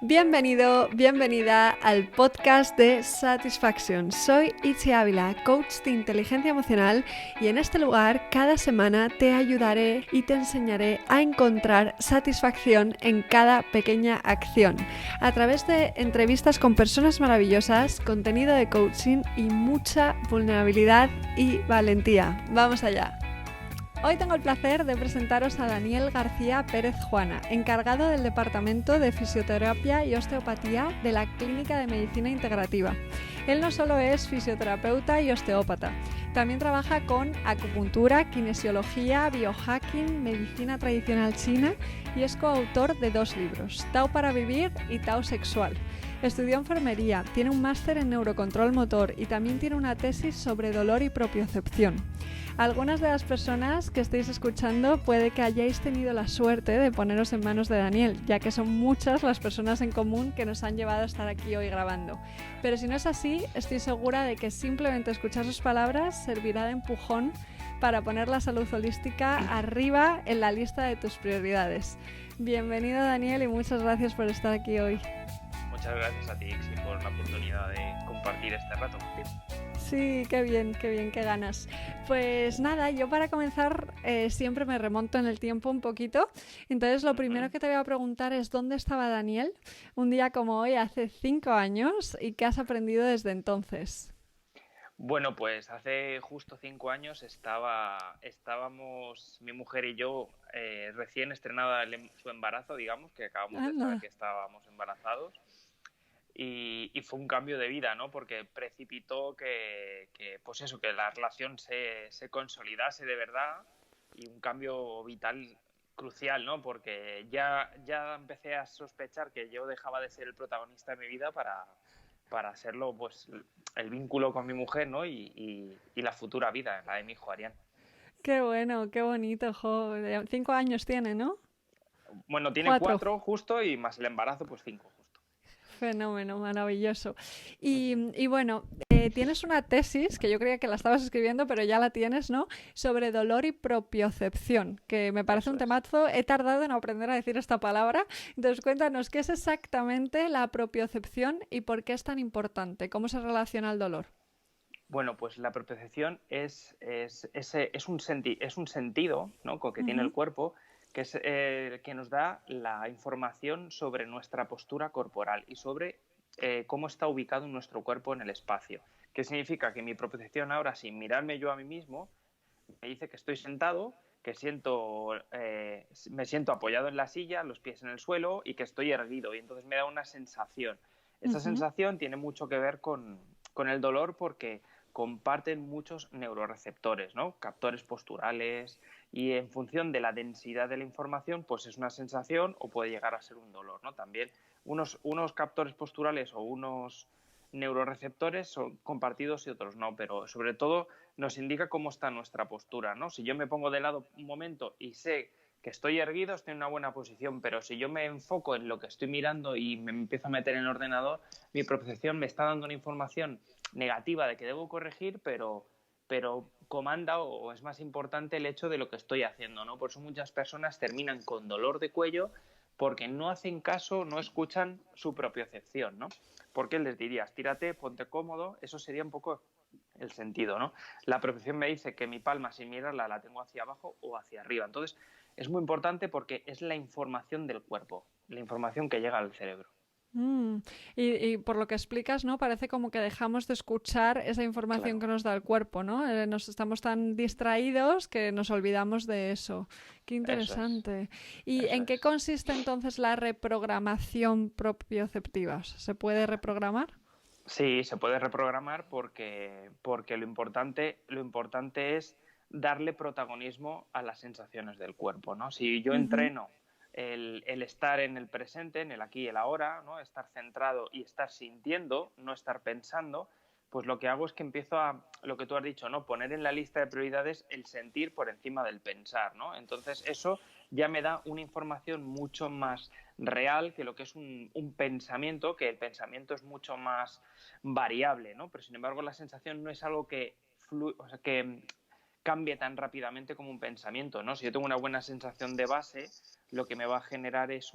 Bienvenido, bienvenida al podcast de Satisfaction. Soy Itzi Ávila, coach de inteligencia emocional, y en este lugar cada semana te ayudaré y te enseñaré a encontrar satisfacción en cada pequeña acción a través de entrevistas con personas maravillosas, contenido de coaching y mucha vulnerabilidad y valentía. ¡Vamos allá! Hoy tengo el placer de presentaros a Daniel García Pérez Juana, encargado del Departamento de Fisioterapia y Osteopatía de la Clínica de Medicina Integrativa. Él no solo es fisioterapeuta y osteópata, también trabaja con acupuntura, kinesiología, biohacking, medicina tradicional china y es coautor de 2 libros, Tao para vivir y Tao sexual. Estudió enfermería, tiene un máster en neurocontrol motor y también tiene una tesis sobre dolor y propiocepción. Algunas de las personas que estéis escuchando puede que hayáis tenido la suerte de poneros en manos de Daniel, ya que son muchas las personas en común que nos han llevado a estar aquí hoy grabando. Pero si no es así, estoy segura de que simplemente escuchar sus palabras servirá de empujón para poner la salud holística arriba en la lista de tus prioridades. Bienvenido, Daniel, y muchas gracias por estar aquí hoy. Muchas gracias a ti, Ixi, por la oportunidad de compartir este rato contigo. Sí, qué bien, qué ganas. Pues nada, yo para comenzar siempre me remonto en el tiempo un poquito. Entonces lo primero que te voy a preguntar es ¿dónde estaba Daniel un día como hoy hace 5 años y qué has aprendido desde entonces? Bueno, pues hace justo 5 años estábamos, mi mujer y yo, recién estrenada su embarazo, digamos, que acabamos de saber Anda. que estábamos embarazados. Y fue un cambio de vida, ¿no? Porque precipitó pues eso, que la relación se consolidase de verdad y un cambio vital crucial, ¿no? Porque ya empecé a sospechar que yo dejaba de ser el protagonista de mi vida para serlo, pues, el vínculo con mi mujer, ¿no? Y la futura vida, la de mi hijo Arián. Qué bueno, qué bonito, jo. 5 años tiene, ¿no? Bueno, tiene 4. 4 justo y más el embarazo, pues 5 justo. Fenómeno, maravilloso. Y bueno, tienes una tesis, que yo creía que la estabas escribiendo, pero ya la tienes, ¿no? Sobre dolor y propiocepción, que me parece un Eso es. temazo. He tardado en aprender a decir esta palabra. Entonces, cuéntanos, ¿qué es exactamente la propiocepción y por qué es tan importante? ¿Cómo se relaciona al dolor? Bueno, pues la propiocepción es un sentido, ¿no? Que tiene el Ujú, cuerpo, que es que nos da la información sobre nuestra postura corporal y sobre cómo está ubicado nuestro cuerpo en el espacio. ¿Qué significa? Que mi propiocepción ahora, sin mirarme yo a mí mismo, me dice que estoy sentado, que me siento apoyado en la silla, los pies en el suelo y que estoy erguido. Y entonces me da una sensación. Esa ujú, sensación tiene mucho que ver con el dolor porque comparten muchos neuroreceptores, ¿no? Captores posturales, y en función de la densidad de la información, pues es una sensación o puede llegar a ser un dolor, ¿no? También unos captores posturales o unos neuroreceptores son compartidos y otros no, pero sobre todo nos indica cómo está nuestra postura, ¿no? Si yo me pongo de lado un momento y sé que estoy erguido, estoy en una buena posición, pero si yo me enfoco en lo que estoy mirando y me empiezo a meter en el ordenador, mi propiocepción me está dando una información negativa de que debo corregir, pero comanda o es más importante el hecho de lo que estoy haciendo, ¿no? Por eso muchas personas terminan con dolor de cuello porque no hacen caso, no escuchan su propiocepción, ¿no? Porque les dirías, tírate, ponte cómodo, eso sería un poco el sentido, ¿no? La propiocepción me dice que mi palma, sin mirarla, la tengo hacia abajo o hacia arriba. Entonces, es muy importante porque es la información del cuerpo, la información que llega al cerebro. mm. Y por lo que explicas, ¿no? Parece como que dejamos de escuchar esa información Claro, que nos da el cuerpo, ¿no? Nos estamos tan distraídos que nos olvidamos de eso. Qué eso es, interesante. ¿Y eso en qué es. consiste entonces la reprogramación propioceptiva? ¿Se puede reprogramar? Sí, se puede reprogramar porque lo importante es darle protagonismo a las sensaciones del cuerpo, ¿no? Si yo Ujú, entreno el estar en el presente, en el aquí y el ahora, ¿no? Estar centrado y estar sintiendo, no estar pensando, pues lo que hago es que empiezo a, lo que tú has dicho, ¿no? Poner en la lista de prioridades el sentir por encima del pensar, ¿no? Entonces eso ya me da una información mucho más real que lo que es un pensamiento, que el pensamiento es mucho más variable, ¿no? Pero sin embargo la sensación no es algo o sea, que cambie tan rápidamente como un pensamiento, ¿no? Si yo tengo una buena sensación de base, lo que me va a generar es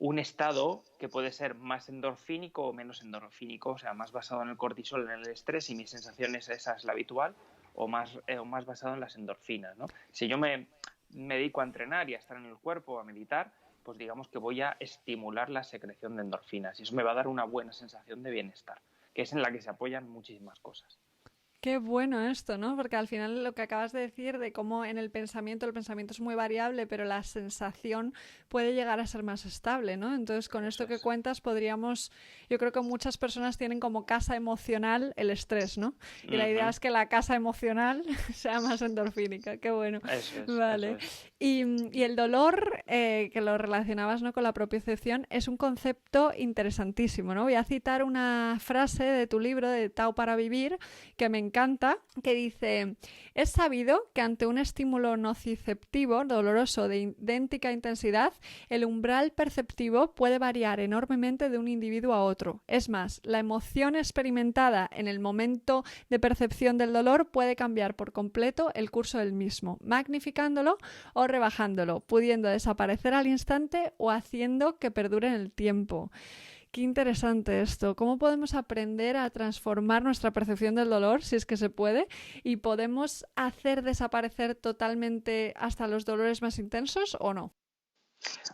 un estado que puede ser más endorfínico o menos endorfínico, o sea, más basado en el cortisol, en el estrés, y mi sensación esa es la habitual, o más basado en las endorfinas, ¿no? Si yo me dedico a entrenar y a estar en el cuerpo, a meditar, pues digamos que voy a estimular la secreción de endorfinas y eso me va a dar una buena sensación de bienestar, que es en la que se apoyan muchísimas cosas. Qué bueno esto, ¿no? Porque al final lo que acabas de decir de cómo en el pensamiento es muy variable, pero la sensación puede llegar a ser más estable, ¿no? Entonces, con Eso esto que es. cuentas, yo creo que muchas personas tienen como casa emocional el estrés, ¿no? Y la idea Uh-huh. es que la casa emocional sea más endorfínica. Qué bueno. Eso es, eso Vale. es. Y el dolor, que lo relacionabas, ¿no?, con la propiocepción, es un concepto interesantísimo, ¿no? Voy a citar una frase de tu libro, de Tao para Vivir, que me encanta, que dice: es sabido que ante un estímulo nociceptivo doloroso de idéntica intensidad, el umbral perceptivo puede variar enormemente de un individuo a otro. Es más, la emoción experimentada en el momento de percepción del dolor puede cambiar por completo el curso del mismo, magnificándolo o rebajándolo, pudiendo desaparecer al instante o haciendo que perdure en el tiempo. Qué interesante esto. ¿Cómo podemos aprender a transformar nuestra percepción del dolor, si es que se puede, y podemos hacer desaparecer totalmente hasta los dolores más intensos o no?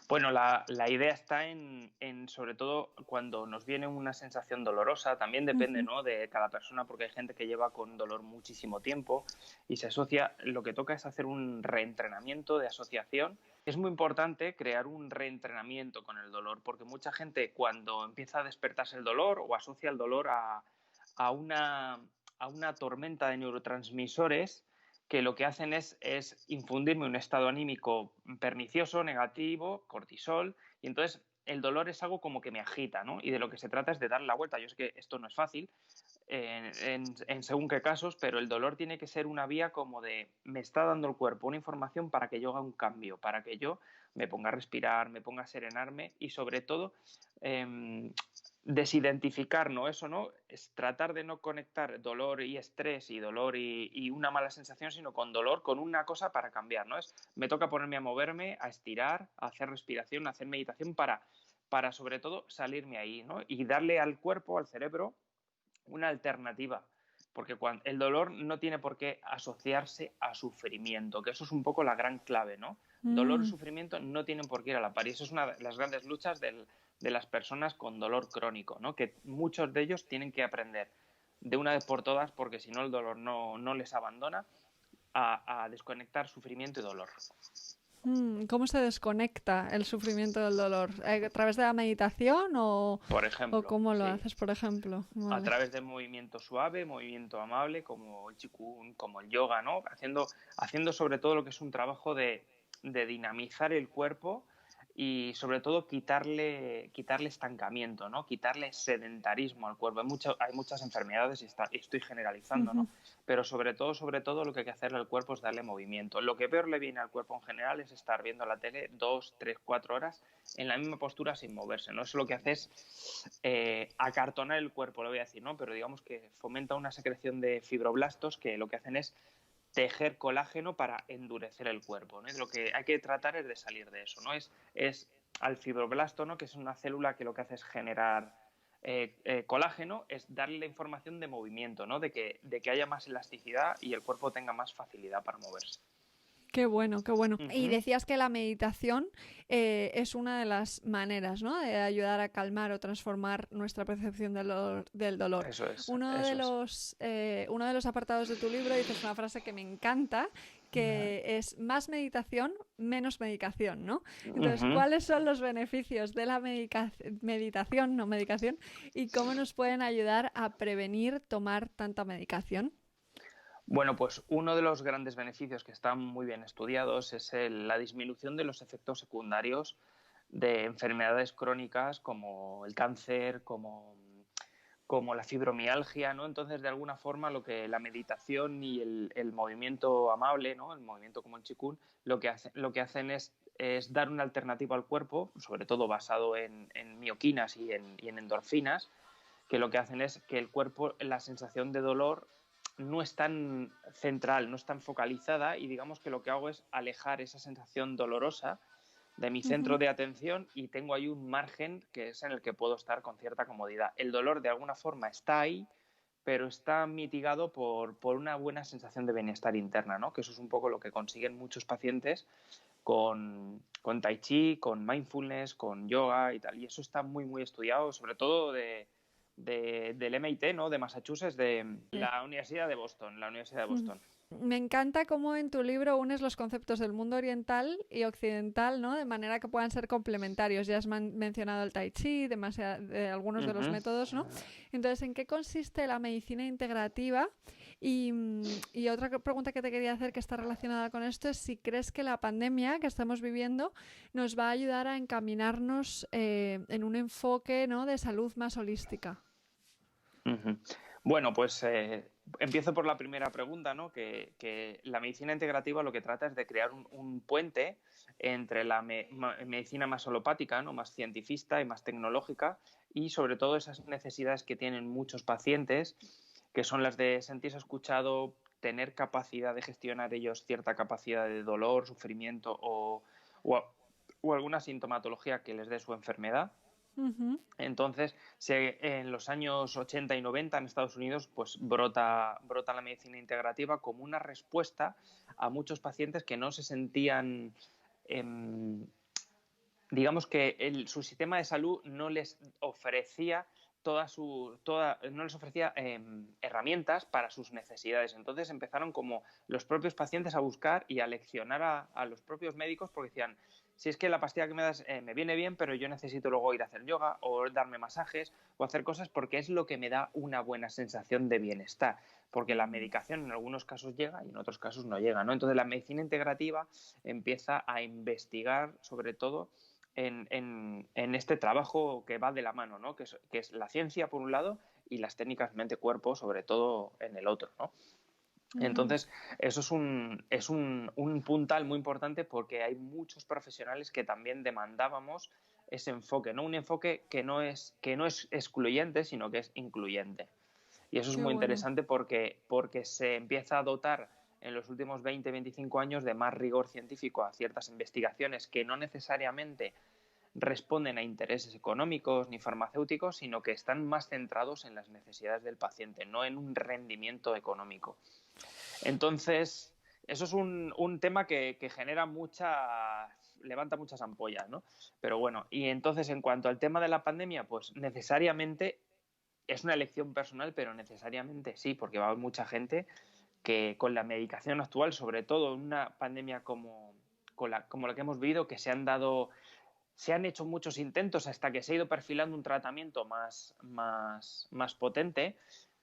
Bueno, la idea está en, sobre todo, cuando nos viene una sensación dolorosa, también depende, Uh-huh. ¿no?, de cada persona, porque hay gente que lleva con dolor muchísimo tiempo y se asocia, lo que toca es hacer un reentrenamiento de asociación. Es muy importante crear un reentrenamiento con el dolor, porque mucha gente cuando empieza a despertarse el dolor o asocia el dolor a una tormenta de neurotransmisores que lo que hacen es infundirme un estado anímico pernicioso, negativo, cortisol, y entonces el dolor es algo como que me agita, ¿no? Y de lo que se trata es de darle la vuelta. Yo sé que esto no es fácil en según qué casos, pero el dolor tiene que ser una vía como de me está dando el cuerpo una información para que yo haga un cambio, para que yo me ponga a respirar, me ponga a serenarme y sobre todo desidentificar, ¿no? Eso, ¿no? Es tratar de no conectar dolor y estrés y dolor y una mala sensación, sino con dolor, con una cosa para cambiar, ¿no? Me toca ponerme a moverme, a estirar, a hacer respiración, a hacer meditación para sobre todo salirme ahí, ¿no? Y darle al cuerpo, al cerebro, una alternativa. Porque el dolor no tiene por qué asociarse a sufrimiento, que eso es un poco la gran clave, ¿no? Dolor y Mm. sufrimiento no tienen por qué ir a la par. Y eso es una de las grandes luchas de las personas con dolor crónico, ¿no? Que muchos de ellos tienen que aprender de una vez por todas, porque si no el dolor no les abandona, a desconectar sufrimiento y dolor. ¿Cómo se desconecta el sufrimiento del dolor? ¿A través de la meditación Por o ejemplo, cómo lo sí, haces, por ejemplo? a Vale. través del movimiento suave, movimiento amable, como el qigong, como el yoga, ¿no? Haciendo sobre todo lo que es un trabajo de dinamizar el cuerpo y sobre todo quitarle estancamiento, ¿no? Quitarle sedentarismo al cuerpo. Hay muchas enfermedades y estoy generalizando, Uh-huh. ¿no? Pero sobre todo lo que hay que hacerle al cuerpo es darle movimiento. Lo que peor le viene al cuerpo en general es estar viendo la tele 2, 3, 4 horas en la misma postura sin moverse, ¿no? Eso lo que hace es acartonar el cuerpo, lo voy a decir, ¿no? Pero digamos que fomenta una secreción de fibroblastos que lo que hacen es tejer colágeno para endurecer el cuerpo, ¿no? Y lo que hay que tratar es de salir de eso, ¿no? Es al fibroblasto, ¿no?, que es una célula que lo que hace es generar colágeno, es darle la información de movimiento, ¿no? De que haya más elasticidad y el cuerpo tenga más facilidad para moverse. Qué bueno, qué bueno. Y Uh-huh. decías que la meditación es una de las maneras, ¿no?, de ayudar a calmar o transformar nuestra percepción del dolor. Eso es, Uno de eso es. uno de los apartados de tu libro dices una frase que me encanta, que es más meditación, menos medicación, ¿no? Entonces, Uh-huh. ¿cuáles son los beneficios de la meditación, no medicación, y cómo nos pueden ayudar a prevenir tomar tanta medicación? Bueno, pues uno de los grandes beneficios que están muy bien estudiados es la disminución de los efectos secundarios de enfermedades crónicas como el cáncer, como la fibromialgia, ¿no? Entonces, de alguna forma, lo que la meditación y el movimiento amable, ¿no?, el movimiento como el qigong, lo que hacen es dar una alternativa al cuerpo, sobre todo basado en mioquinas y en endorfinas, que lo que hacen es que el cuerpo, la sensación de dolor no es tan central, no es tan focalizada y digamos que lo que hago es alejar esa sensación dolorosa de mi centro de atención y tengo ahí un margen que es en el que puedo estar con cierta comodidad. El dolor de alguna forma está ahí, pero está mitigado por una buena sensación de bienestar interna, ¿no? Que eso es un poco lo que consiguen muchos pacientes con Tai Chi, con mindfulness, con yoga y tal. Y eso está muy, muy estudiado, sobre todo del MIT, ¿no? De Massachusetts, de la Universidad de Boston, la Universidad de Boston. Me encanta cómo en tu libro unes los conceptos del mundo oriental y occidental, ¿no? De manera que puedan ser complementarios. Ya has mencionado el Tai Chi, de algunos de los métodos, ¿no? Entonces, ¿en qué consiste la medicina integrativa? Y otra pregunta que te quería hacer que está relacionada con esto es si crees que la pandemia que estamos viviendo nos va a ayudar a encaminarnos en un enfoque, ¿no? De salud más holística. Bueno, pues empiezo por la primera pregunta, ¿no? Que la medicina integrativa lo que trata es de crear un puente entre la medicina más holopática, ¿no? Más cientifista y más tecnológica, y sobre todo esas necesidades que tienen muchos pacientes, que son las de sentirse escuchado, tener capacidad de gestionar ellos cierta capacidad de dolor, sufrimiento o alguna sintomatología que les dé su enfermedad. Entonces, en los años 80 y 90 en Estados Unidos, pues brota la medicina integrativa como una respuesta a muchos pacientes que no se sentían, digamos que su sistema de salud no les ofrecía no les ofrecía herramientas para sus necesidades. Entonces empezaron como los propios pacientes a buscar y a leccionar a los propios médicos porque decían, si es que la pastilla que me das me viene bien, pero yo necesito luego ir a hacer yoga o darme masajes o hacer cosas porque es lo que me da una buena sensación de bienestar. Porque la medicación en algunos casos llega y en otros casos no llega, ¿no? Entonces la medicina integrativa empieza a investigar sobre todo en este trabajo que va de la mano, ¿no? Que es la ciencia por un lado y las técnicas mente-cuerpo sobre todo en el otro, ¿no? Entonces, eso es un puntal muy importante porque hay muchos profesionales que también demandábamos ese enfoque, ¿no? Un enfoque que no es excluyente, sino que es incluyente. Y eso es muy interesante porque se empieza a dotar en los últimos 20-25 años de más rigor científico a ciertas investigaciones que no necesariamente responden a intereses económicos ni farmacéuticos, sino que están más centrados en las necesidades del paciente, no en un rendimiento económico. Entonces, eso es un tema que genera levanta muchas ampollas, ¿no? Pero bueno, y entonces en cuanto al tema de la pandemia, pues necesariamente es una elección personal, pero necesariamente sí, porque va a haber mucha gente que con la medicación actual, sobre todo en una pandemia como la que hemos vivido, que se han hecho muchos intentos hasta que se ha ido perfilando un tratamiento más potente,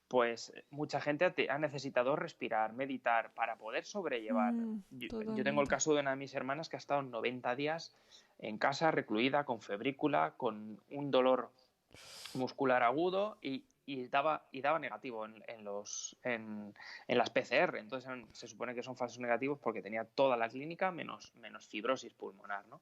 pues mucha gente ha necesitado respirar, meditar para poder sobrellevar. Yo tengo el caso de una de mis hermanas que ha estado 90 días en casa, recluida, con febrícula, con un dolor muscular agudo y daba negativo en las PCR. Entonces se supone que son falsos negativos porque tenía toda la clínica menos fibrosis pulmonar, ¿no?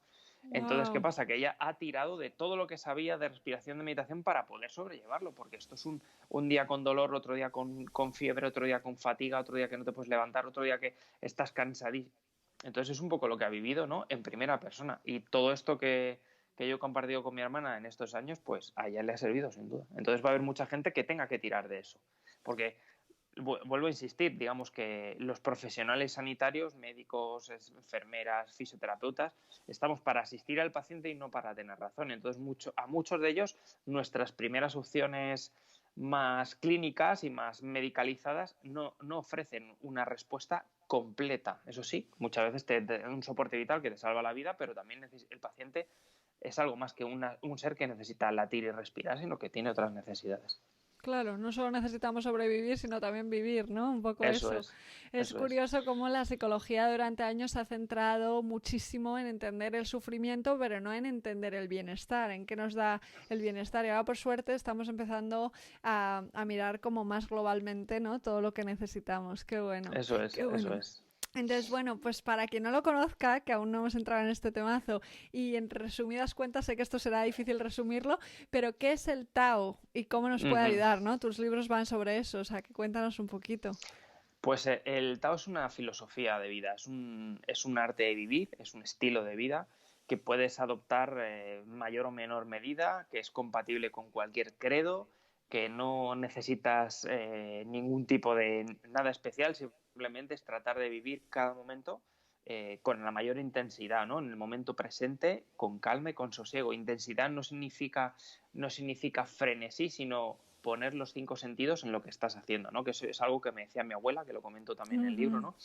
Entonces, ¿qué pasa? Que ella ha tirado de todo lo que sabía de respiración, de meditación para poder sobrellevarlo, porque esto es un día con dolor, otro día con fiebre, otro día con fatiga, otro día que no te puedes levantar, otro día que estás cansadísimo. Entonces es un poco lo que ha vivido, ¿no? En primera persona. Y todo esto que yo he compartido con mi hermana en estos años, pues a ella le ha servido sin duda. Entonces va a haber mucha gente que tenga que tirar de eso. Porque, vuelvo a insistir, digamos que los profesionales sanitarios, médicos, enfermeras, fisioterapeutas, estamos para asistir al paciente y no para tener razón. Entonces a muchos de ellos nuestras primeras opciones más clínicas y más medicalizadas no ofrecen una respuesta completa. Eso sí, muchas veces te dan un soporte vital que te salva la vida, pero también el paciente es algo más que un ser que necesita latir y respirar, sino que tiene otras necesidades. Claro, no solo necesitamos sobrevivir, sino también vivir, ¿no? Un poco eso. Es curioso cómo la psicología durante años se ha centrado muchísimo en entender el sufrimiento, pero no en entender el bienestar, en qué nos da el bienestar. Y ahora, por suerte, estamos empezando a mirar como más globalmente, ¿no? Todo lo que necesitamos. Qué bueno. Eso es, qué bueno. Eso es. Entonces, bueno, pues para quien no lo conozca, que aún no hemos entrado en este temazo, y en resumidas cuentas, sé que esto será difícil resumirlo, pero ¿qué es el Tao y cómo nos puede ayudar, ¿no? Tus libros van sobre eso, o sea, que cuéntanos un poquito. Pues el Tao es una filosofía de vida, es un arte de vivir, es un estilo de vida que puedes adoptar mayor o menor medida, que es compatible con cualquier credo, que no necesitas ningún tipo de nada especial, simplemente es tratar de vivir cada momento con la mayor intensidad, ¿no? En el momento presente, con calma y con sosiego. Intensidad no significa frenesí, sino poner los 5 sentidos en lo que estás haciendo, ¿no? Que eso es algo que me decía mi abuela, que lo comento también en el libro, ¿no?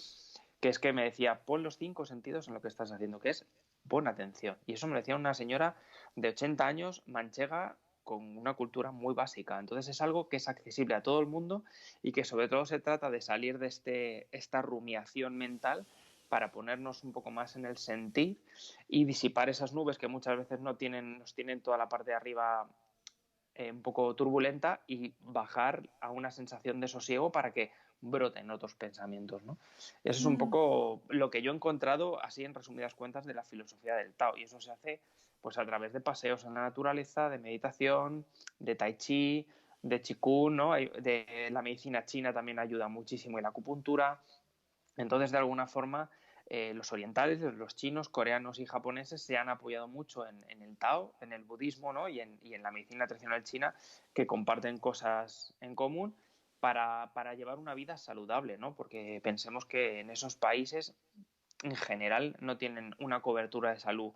Que es que me decía, pon los 5 sentidos en lo que estás haciendo, que es pon atención. Y eso me lo decía una señora de 80 años, manchega, con una cultura muy básica. Entonces es algo que es accesible a todo el mundo y que sobre todo se trata de salir de esta rumiación mental para ponernos un poco más en el sentir y disipar esas nubes que muchas veces nos tienen toda la parte de arriba un poco turbulenta y bajar a una sensación de sosiego para que broten otros pensamientos, ¿no? Eso es un poco lo que yo he encontrado, así en resumidas cuentas, de la filosofía del Tao. Y eso se hace pues a través de paseos en la naturaleza, de meditación, de tai chi, de qigong, ¿no? De la medicina china también ayuda muchísimo y la acupuntura. Entonces, de alguna forma, los orientales, los chinos, coreanos y japoneses se han apoyado mucho en el Tao, en el budismo, ¿no? y en la medicina tradicional china, que comparten cosas en común para llevar una vida saludable, ¿no? Porque pensemos que en esos países, en general, no tienen una cobertura de salud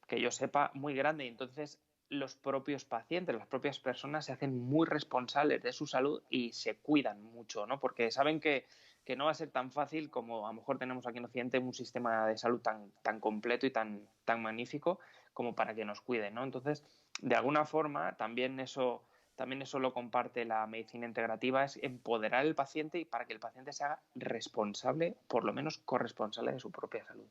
que yo sepa, muy grande. Y entonces los propios pacientes, las propias personas se hacen muy responsables de su salud y se cuidan mucho, ¿no? Porque saben que no va a ser tan fácil como a lo mejor tenemos aquí en Occidente un sistema de salud tan completo y tan magnífico como para que nos cuiden, ¿no? Entonces, de alguna forma, también eso lo comparte la medicina integrativa, es empoderar al paciente y para que el paciente se haga responsable, por lo menos corresponsable de su propia salud.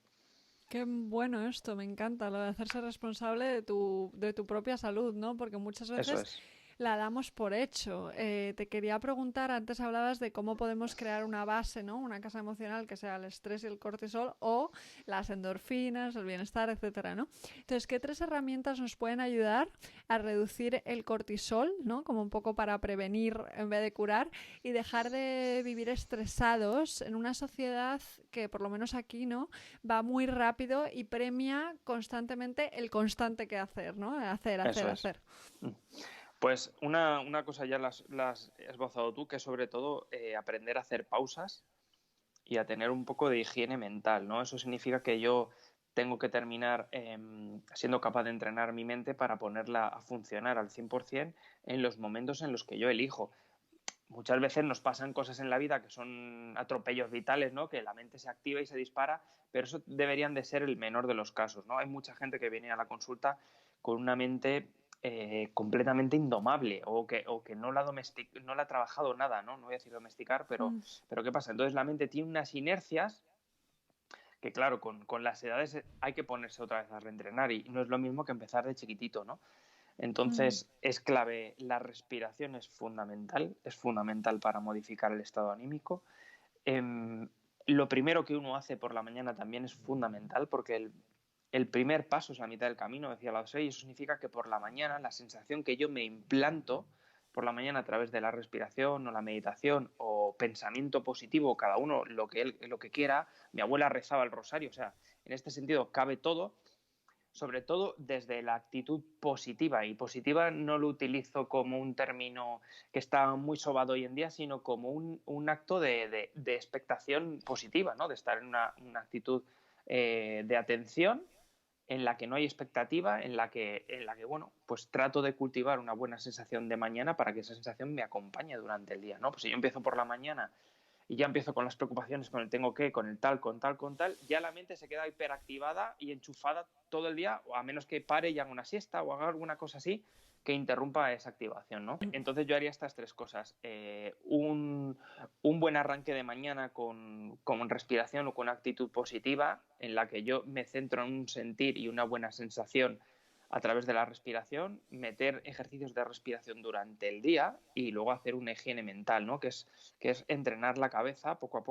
Qué bueno esto, me encanta lo de hacerse responsable de tu propia salud, ¿no? Porque muchas Eso veces es. la damos por hecho. Te quería preguntar, antes hablabas de cómo podemos crear una base, ¿no? Una casa emocional que sea el estrés y el cortisol o las endorfinas, el bienestar, etcétera, ¿no? Entonces, ¿qué 3 herramientas nos pueden ayudar a reducir el cortisol, ¿no? Como un poco para prevenir en vez de curar y dejar de vivir estresados en una sociedad que, por lo menos aquí, ¿no? Va muy rápido y premia constantemente el constante que hacer, ¿no? Hacer, hacer, Eso es. hacer. Pues una cosa ya las has esbozado tú, que es sobre todo aprender a hacer pausas y a tener un poco de higiene mental, ¿no? Eso significa que yo tengo que terminar siendo capaz de entrenar mi mente para ponerla a funcionar al 100% en los momentos en los que yo elijo. Muchas veces nos pasan cosas en la vida que son atropellos vitales, ¿no? Que la mente se activa y se dispara, pero eso deberían de ser el menor de los casos, ¿no? Hay mucha gente que viene a la consulta con una mente completamente indomable o que no no la ha trabajado nada, ¿no? No voy a decir domesticar, pero ¿qué pasa? Entonces la mente tiene unas inercias que, claro, con las edades hay que ponerse otra vez a reentrenar y no es lo mismo que empezar de chiquitito, ¿no? Entonces es clave, la respiración es fundamental para modificar el estado anímico. Lo primero que uno hace por la mañana también es fundamental porque el primer paso es la mitad del camino, decía Lao Tse, y eso significa que por la mañana la sensación que yo me implanto por la mañana a través de la respiración o la meditación o pensamiento positivo, cada uno lo que quiera. Mi abuela rezaba el rosario, o sea, en este sentido cabe todo, sobre todo desde la actitud positiva. Y positiva no lo utilizo como un término que está muy sobado hoy en día, sino como un acto de expectación positiva, ¿no? De estar en una actitud de atención en la que no hay expectativa, bueno, pues trato de cultivar una buena sensación de mañana para que esa sensación me acompañe durante el día, ¿no? Pues si yo empiezo por la mañana y ya empiezo con las preocupaciones, con el tengo que, con el tal, con tal, ya la mente se queda hiperactivada y enchufada todo el día, o a menos que pare y haga una siesta o haga alguna cosa así que interrumpa esa activación, ¿no? Entonces yo haría estas 3 cosas. Un buen arranque de mañana con respiración o con actitud positiva, en la que yo me centro en un sentir y una buena sensación a través de la respiración, meter ejercicios de respiración durante el día y luego hacer una higiene mental, ¿no? Que es entrenar la cabeza poco a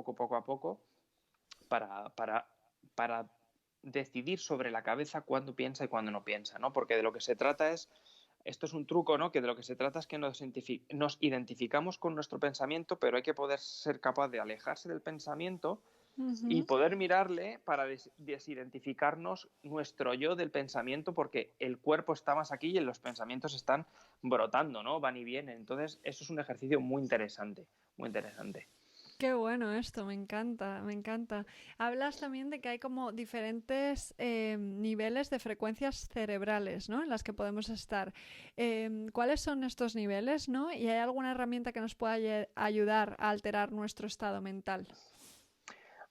poco, para decidir sobre la cabeza cuándo piensa y cuándo no piensa, ¿no? Porque de lo que se trata esto es un truco, ¿no? Que de lo que se trata es que nos identificamos con nuestro pensamiento, pero hay que poder ser capaz de alejarse del pensamiento y Ujú. poder mirarle para desidentificarnos nuestro yo del pensamiento, porque el cuerpo está más aquí y los pensamientos están brotando, ¿no? Van y vienen. Entonces, eso es un ejercicio muy interesante, muy interesante. Qué bueno esto, me encanta, me encanta. Hablas también de que hay como diferentes niveles de frecuencias cerebrales, ¿no? En las que podemos estar. ¿Cuáles son estos niveles, no? ¿Y hay alguna herramienta que nos pueda ayudar a alterar nuestro estado mental?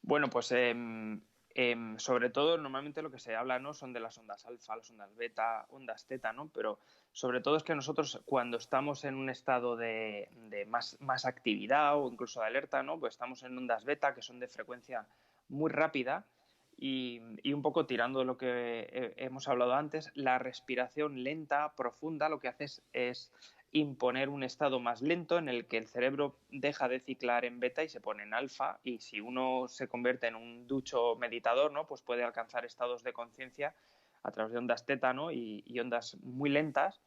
Bueno, pues sobre todo normalmente lo que se habla no son de las ondas alfa, las ondas beta, ondas teta, ¿no? Pero sobre todo es que nosotros cuando estamos en un estado de más actividad o incluso de alerta, ¿no? Pues estamos en ondas beta que son de frecuencia muy rápida y un poco tirando de lo que hemos hablado antes, la respiración lenta, profunda, lo que hace es imponer un estado más lento en el que el cerebro deja de ciclar en beta y se pone en alfa, y si uno se convierte en un ducho meditador, ¿no? Pues puede alcanzar estados de conciencia a través de ondas teta, ¿no? Y ondas muy lentas,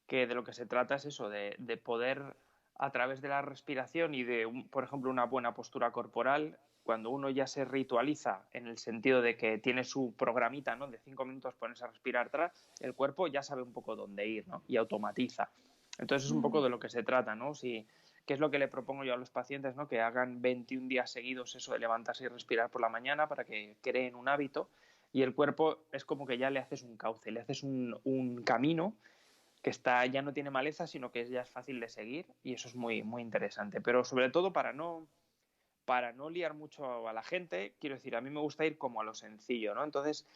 que de lo que se trata es eso, de poder a través de la respiración y de, por ejemplo, una buena postura corporal, cuando uno ya se ritualiza en el sentido de que tiene su programita, ¿no? De 5 minutos ponerse a respirar atrás, el cuerpo ya sabe un poco dónde ir, ¿no? Y automatiza. Entonces es un poco de lo que se trata, ¿no? Si, ¿qué es lo que le propongo yo a los pacientes, ¿no? Que hagan 21 días seguidos eso de levantarse y respirar por la mañana para que creen un hábito, y el cuerpo es como que ya le haces un cauce, le haces un camino que está, ya no tiene maleza, sino que ya es fácil de seguir, y eso es muy, muy interesante. Pero sobre todo para no liar mucho a la gente, quiero decir, a mí me gusta ir como a lo sencillo, ¿no? Entonces,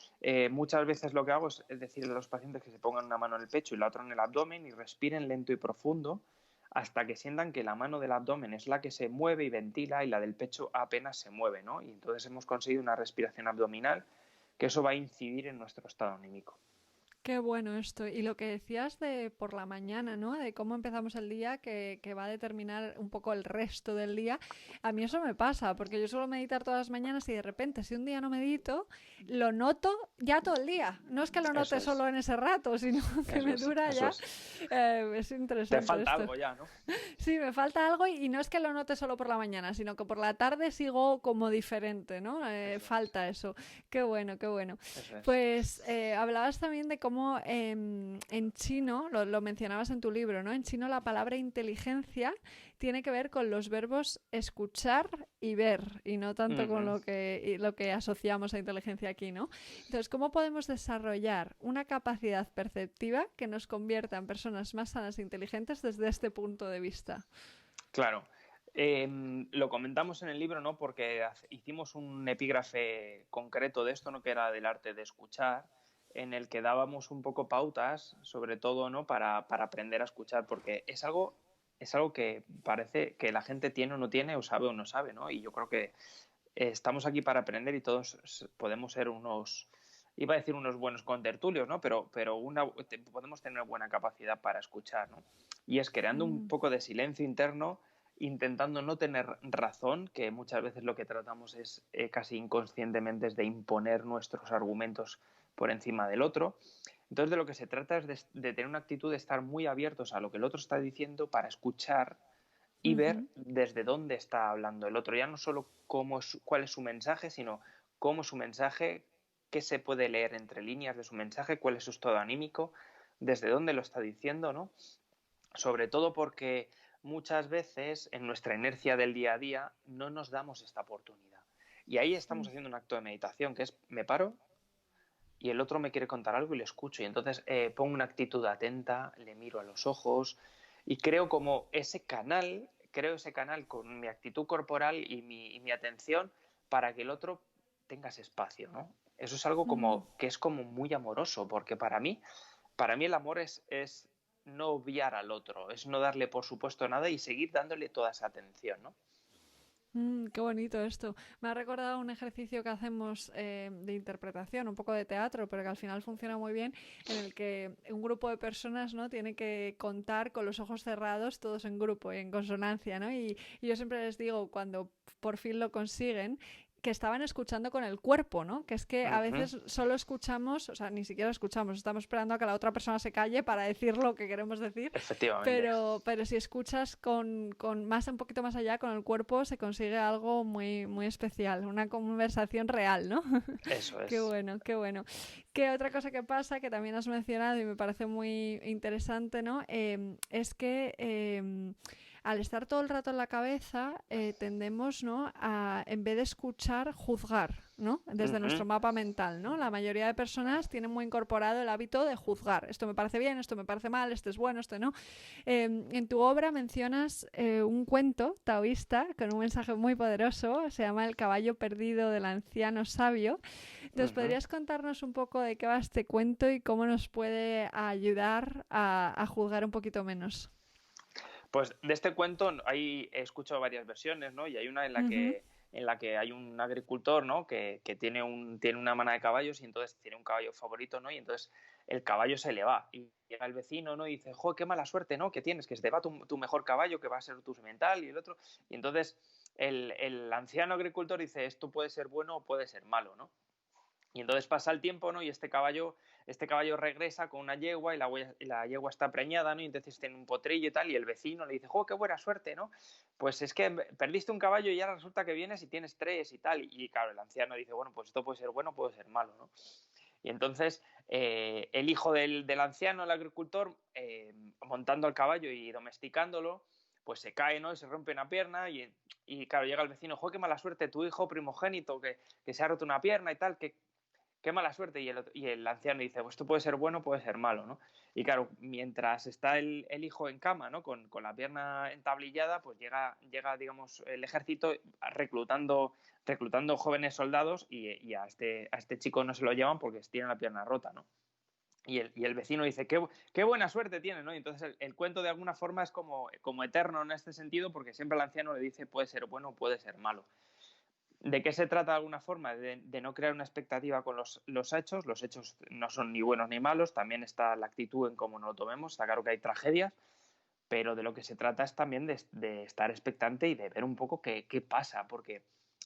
muchas veces lo que hago es decirle a los pacientes que se pongan una mano en el pecho y la otra en el abdomen y respiren lento y profundo hasta que sientan que la mano del abdomen es la que se mueve y ventila y la del pecho apenas se mueve, ¿no? Y entonces hemos conseguido una respiración abdominal, que eso va a incidir en nuestro estado anímico. Qué bueno esto. Y lo que decías de por la mañana, ¿no? De cómo empezamos el día, que va a determinar un poco el resto del día. A mí eso me pasa, porque yo suelo meditar todas las mañanas y de repente, si un día no medito, lo noto ya todo el día. No es que lo Eso note es, solo en ese rato, sino que eso me es, dura eso ya. es. Es Te interesante falta esto. algo ya, ¿no? Sí, me falta algo y no es que lo note solo por la mañana, sino que por la tarde sigo como diferente, ¿no? Eso es, Falta eso. Qué bueno, qué bueno. eso es. Pues hablabas también de cómo en chino, lo mencionabas en tu libro, ¿no? En chino la palabra inteligencia tiene que ver con los verbos escuchar y ver, y no tanto con Ujú. lo que asociamos a inteligencia aquí, ¿no? Entonces, ¿cómo podemos desarrollar una capacidad perceptiva que nos convierta en personas más sanas e inteligentes desde este punto de vista? Claro. Lo comentamos en el libro, ¿no? Porque hicimos un epígrafe concreto de esto, ¿no? Que era del arte de escuchar, en el que dábamos un poco pautas, sobre todo, ¿no? Para aprender a escuchar, porque es algo que parece que la gente tiene o no tiene, o no sabe, ¿no? Y yo creo que estamos aquí para aprender y todos podemos ser unos, iba a decir unos buenos contertulios, ¿no? Pero podemos tener buena capacidad para escuchar, ¿no? Y es creando un Mm, poco de silencio interno, intentando no tener razón, que muchas veces lo que tratamos es casi inconscientemente es de imponer nuestros argumentos por encima del otro. Entonces de lo que se trata es de tener una actitud de estar muy abiertos a lo que el otro está diciendo para escuchar y ver ujú. desde dónde está hablando el otro. Ya no solo cuál es su mensaje, sino cómo su mensaje, qué se puede leer entre líneas de su mensaje, cuál es su estado anímico, desde dónde lo está diciendo, ¿no? Sobre todo porque muchas veces en nuestra inercia del día a día no nos damos esta oportunidad. Y ahí estamos haciendo un acto de meditación, que es me paro y el otro me quiere contar algo y le escucho. Y entonces pongo una actitud atenta, le miro a los ojos y creo ese canal con mi actitud corporal y mi atención para que el otro tenga ese espacio, ¿no? Eso es algo Mm. como que es como muy amoroso, porque para mí el amor es no obviar al otro, es no darle por supuesto nada y seguir dándole toda esa atención, ¿no? Qué bonito esto. Me ha recordado un ejercicio que hacemos de interpretación, un poco de teatro, pero que al final funciona muy bien, en el que un grupo de personas, ¿no? Tiene que contar con los ojos cerrados, todos en grupo y en consonancia, ¿no? Y yo siempre les digo, cuando por fin lo consiguen, que estaban escuchando con el cuerpo, ¿no? Que es que a Ujú. veces solo escuchamos, o sea, ni siquiera escuchamos, estamos esperando a que la otra persona se calle para decir lo que queremos decir, Efectivamente. pero si escuchas con más, un poquito más allá, con el cuerpo, se consigue algo muy, muy especial, una conversación real, ¿no? Eso Qué es. bueno, qué bueno. ¿Qué otra cosa que pasa, que también has mencionado y me parece muy interesante, ¿no? Es que al estar todo el rato en la cabeza, tendemos, ¿no? A, en vez de escuchar, juzgar, ¿no? Desde nuestro Ujú. mapa mental, ¿no? La mayoría de personas tienen muy incorporado el hábito de juzgar. Esto me parece bien, esto me parece mal, este es bueno, este no. En tu obra mencionas un cuento taoísta con un mensaje muy poderoso, se llama El caballo perdido del anciano sabio. Entonces, Ujú. ¿podrías contarnos un poco de qué va este cuento y cómo nos puede ayudar a juzgar un poquito menos? Pues de este cuento he escuchado varias versiones, ¿no? Y hay una Ujú, en la que hay un agricultor, ¿no? Que tiene una manada de caballos y entonces tiene un caballo favorito, ¿no? Y entonces el caballo se le va y llega el vecino, ¿no? Y dice, jo, qué mala suerte, ¿no? Que tienes, que se te va tu mejor caballo, que va a ser tu semental y el otro. Y entonces el anciano agricultor dice, esto puede ser bueno o puede ser malo, ¿no? Y entonces pasa el tiempo, ¿no? Y este caballo regresa con una yegua y la yegua está preñada, ¿no? Y entonces tiene un potrillo y tal, y el vecino le dice, ¡jo, qué buena suerte!, ¿no? Pues es que perdiste un caballo y ahora resulta que vienes y tienes tres y tal. Y claro, el anciano dice, bueno, pues esto puede ser bueno, puede ser malo, ¿no? Y entonces el hijo del anciano, el agricultor, montando el caballo y domesticándolo, pues se cae, ¿no? Y se rompe una pierna y claro, llega el vecino, ¡jo, qué mala suerte! Tu hijo primogénito que se ha roto una pierna y tal, que qué mala suerte. Y el anciano dice, pues esto puede ser bueno, puede ser malo, ¿no? Y claro, mientras está el hijo en cama, ¿no? Con la pierna entablillada, pues llega, digamos, el ejército reclutando jóvenes soldados y a este chico no se lo llevan porque tiene la pierna rota, ¿no? Y el vecino dice, qué buena suerte tiene, ¿no? Y entonces el cuento de alguna forma es como eterno en este sentido porque siempre el anciano le dice, puede ser bueno, puede ser malo. ¿De qué se trata de alguna forma? De no crear una expectativa con los hechos. Los hechos no son ni buenos ni malos, también está la actitud en cómo nos lo tomemos. Está claro que hay tragedias, pero de lo que se trata es también de estar expectante y de ver un poco qué pasa, porque,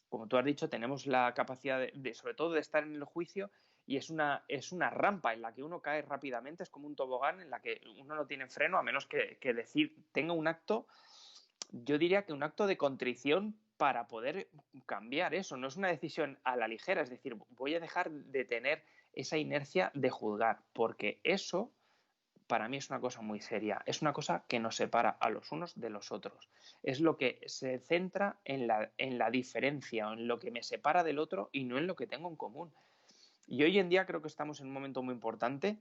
como tú has dicho, tenemos la capacidad sobre todo de estar en el juicio y es una rampa en la que uno cae rápidamente, es como un tobogán en la que uno no tiene freno, a menos que decir, tenga un acto, yo diría que un acto de contrición para poder cambiar eso. No es una decisión a la ligera, es decir, voy a dejar de tener esa inercia de juzgar, porque eso para mí es una cosa muy seria, es una cosa que nos separa a los unos de los otros, es lo que se centra en la diferencia, en lo que me separa del otro y no en lo que tengo en común. Y hoy en día creo que estamos en un momento muy importante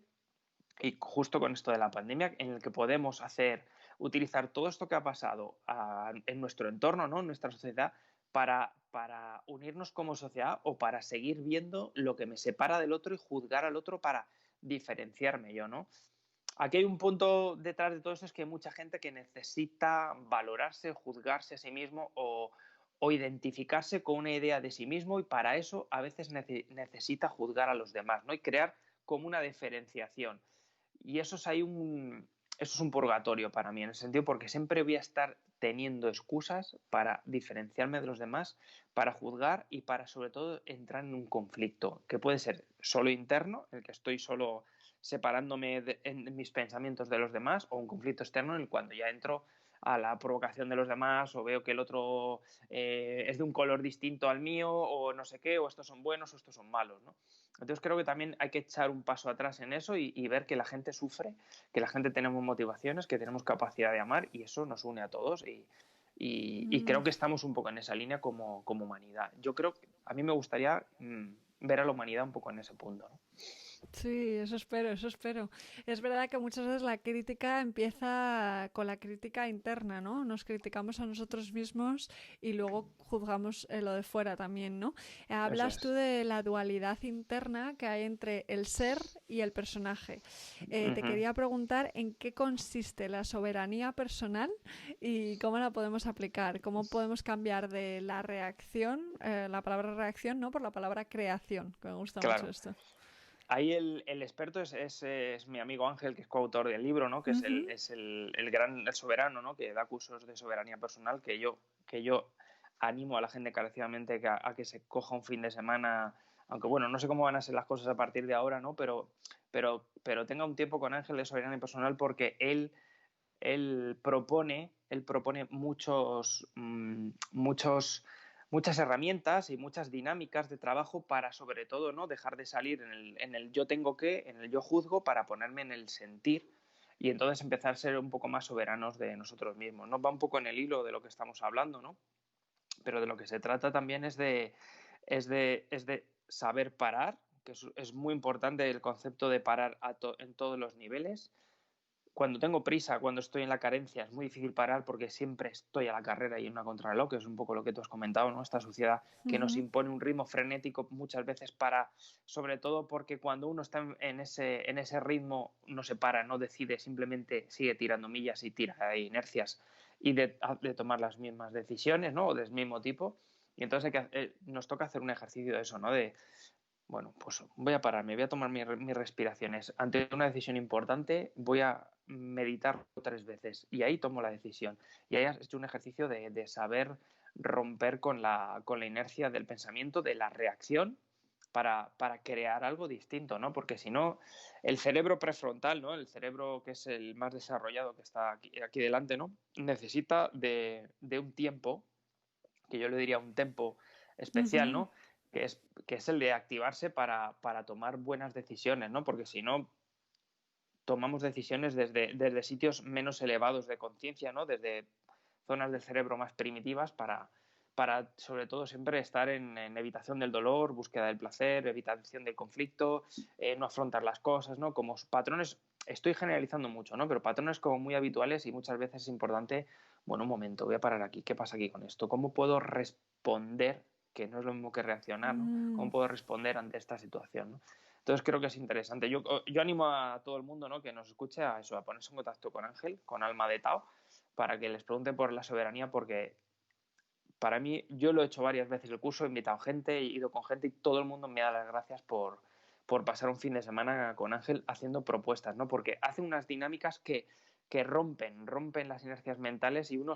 y justo con esto de la pandemia, en el que podemos utilizar todo esto que ha pasado en nuestro entorno, ¿no? En nuestra sociedad, para unirnos como sociedad o para seguir viendo lo que me separa del otro y juzgar al otro para diferenciarme yo, ¿no? Aquí hay un punto detrás de todo esto, es que hay mucha gente que necesita valorarse, juzgarse a sí mismo o identificarse con una idea de sí mismo y para eso a veces necesita juzgar a los demás, ¿no? Y crear como una diferenciación. Y eso es un purgatorio para mí, en ese sentido, porque siempre voy a estar teniendo excusas para diferenciarme de los demás, para juzgar y para, sobre todo, entrar en un conflicto, que puede ser solo interno, en el que estoy solo separándome en mis pensamientos de los demás, o un conflicto externo en el cuando ya entro a la provocación de los demás o veo que el otro es de un color distinto al mío o no sé qué, o estos son buenos o estos son malos, ¿no? Entonces creo que también hay que echar un paso atrás en eso y ver que la gente sufre, que la gente tenemos motivaciones, que tenemos capacidad de amar y eso nos une a todos y creo mm. que estamos un poco en esa línea como humanidad. Yo creo que a mí me gustaría ver a la humanidad un poco en ese punto, ¿no? Sí, eso espero, eso espero. Es verdad que muchas veces la crítica empieza con la crítica interna, ¿no? Nos criticamos a nosotros mismos y luego juzgamos lo de fuera también, ¿no? Eso Hablas tú es. de la dualidad interna que hay entre el ser y el personaje. Te Ujú. quería preguntar en qué consiste la soberanía personal y cómo la podemos aplicar, cómo podemos cambiar de la reacción, la palabra reacción, ¿no? Por la palabra creación, que me gusta mucho Claro. esto. Ahí el experto es mi amigo Ángel, que es coautor del libro, ¿no? Que es Ujú. el soberano, ¿no? Que da cursos de soberanía personal que yo animo a la gente encarecidamente a que se coja un fin de semana, aunque bueno, no sé cómo van a ser las cosas a partir de ahora, ¿no? Pero tenga un tiempo con Ángel de Soberania Personal, porque él propone muchas herramientas y muchas dinámicas de trabajo para, sobre todo, ¿no?, dejar de salir en el yo tengo que, en el yo juzgo, para ponerme en el sentir y entonces empezar a ser un poco más soberanos de nosotros mismos. Nos va un poco en el hilo de lo que estamos hablando, ¿no? Pero de lo que se trata también es de saber parar, que es muy importante el concepto de parar en todos los niveles. Cuando tengo prisa, cuando estoy en la carencia, es muy difícil parar porque siempre estoy a la carrera y en una contrarreloj, que es un poco lo que tú has comentado, ¿no? Esta sociedad que nos Ujú. impone un ritmo frenético muchas veces sobre todo porque cuando uno está en ese ritmo no se para, no decide, simplemente sigue tirando millas y tira de inercias y de tomar las mismas decisiones, ¿no? O del mismo tipo. Y entonces nos toca hacer un ejercicio de eso, ¿no? Bueno, pues voy a pararme, voy a tomar mis respiraciones. Ante una decisión importante, voy a meditar 3 veces y ahí tomo la decisión. Y ahí has hecho un ejercicio de saber romper con la inercia del pensamiento, de la reacción, para crear algo distinto, ¿no? Porque si no, el cerebro prefrontal, ¿no? El cerebro que es el más desarrollado, que está aquí delante, ¿no? Necesita de un tiempo, que yo le diría un tempo especial, Ujú. ¿no? Que es el de activarse para tomar buenas decisiones, ¿no? Porque si no, tomamos decisiones desde sitios menos elevados de conciencia, ¿no? Desde zonas del cerebro más primitivas para sobre todo siempre estar en evitación del dolor, búsqueda del placer, evitación del conflicto, no afrontar las cosas, ¿no? Como patrones, estoy generalizando mucho, ¿no? Pero patrones como muy habituales y muchas veces es importante, bueno, un momento, voy a parar aquí, ¿qué pasa aquí con esto? ¿Cómo puedo responder? Que no es lo mismo que reaccionar, ¿no? ¿Cómo Mm. puedo responder ante esta situación, ¿no? Entonces creo que es interesante. Yo animo a todo el mundo, ¿no?, que nos escuche a eso, a ponerse en contacto con Ángel, con Alma de Tao, para que les pregunten por la soberanía, porque para mí, yo lo he hecho varias veces el curso, he invitado gente, he ido con gente y todo el mundo me da las gracias por pasar un fin de semana con Ángel haciendo propuestas, ¿no? Porque hace unas dinámicas que rompen las inercias mentales y uno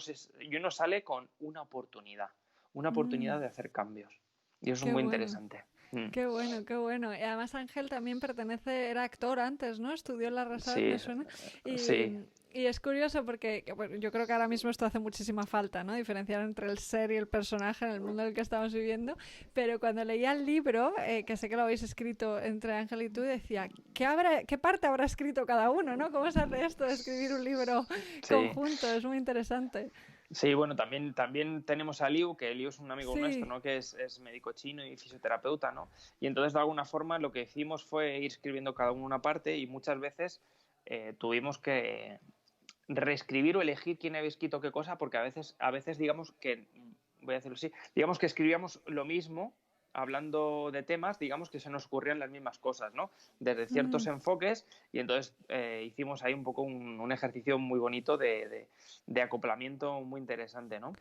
sale con una Mm. oportunidad de hacer cambios. Y eso es Qué muy bueno. interesante. Mm. Qué bueno, qué bueno. Y además Ángel también era actor antes, ¿no? Estudió en la RASAD, me Sí, suena. Y, sí, y es curioso porque bueno, yo creo que ahora mismo esto hace muchísima falta, ¿no? Diferenciar entre el ser y el personaje en el mundo en el que estamos viviendo. Pero cuando leía el libro, que sé que lo habéis escrito entre Ángel y tú, decía, ¿qué parte habrá escrito cada uno, ¿no? ¿Cómo se hace esto de escribir un libro sí. conjunto? Es muy interesante. Sí, bueno, también tenemos a Liu, que Liu es un amigo nuestro, Sí. ¿no? Que es médico chino y fisioterapeuta, ¿no? Y entonces, de alguna forma, lo que hicimos fue ir escribiendo cada uno una parte y muchas veces tuvimos que reescribir o elegir quién había escrito qué cosa, porque a veces digamos que, voy a decirlo así, digamos que escribíamos lo mismo hablando de temas, digamos que se nos ocurrían las mismas cosas, ¿no? Desde ciertos Mm. enfoques y entonces hicimos ahí un poco un ejercicio muy bonito de acoplamiento muy interesante, ¿no?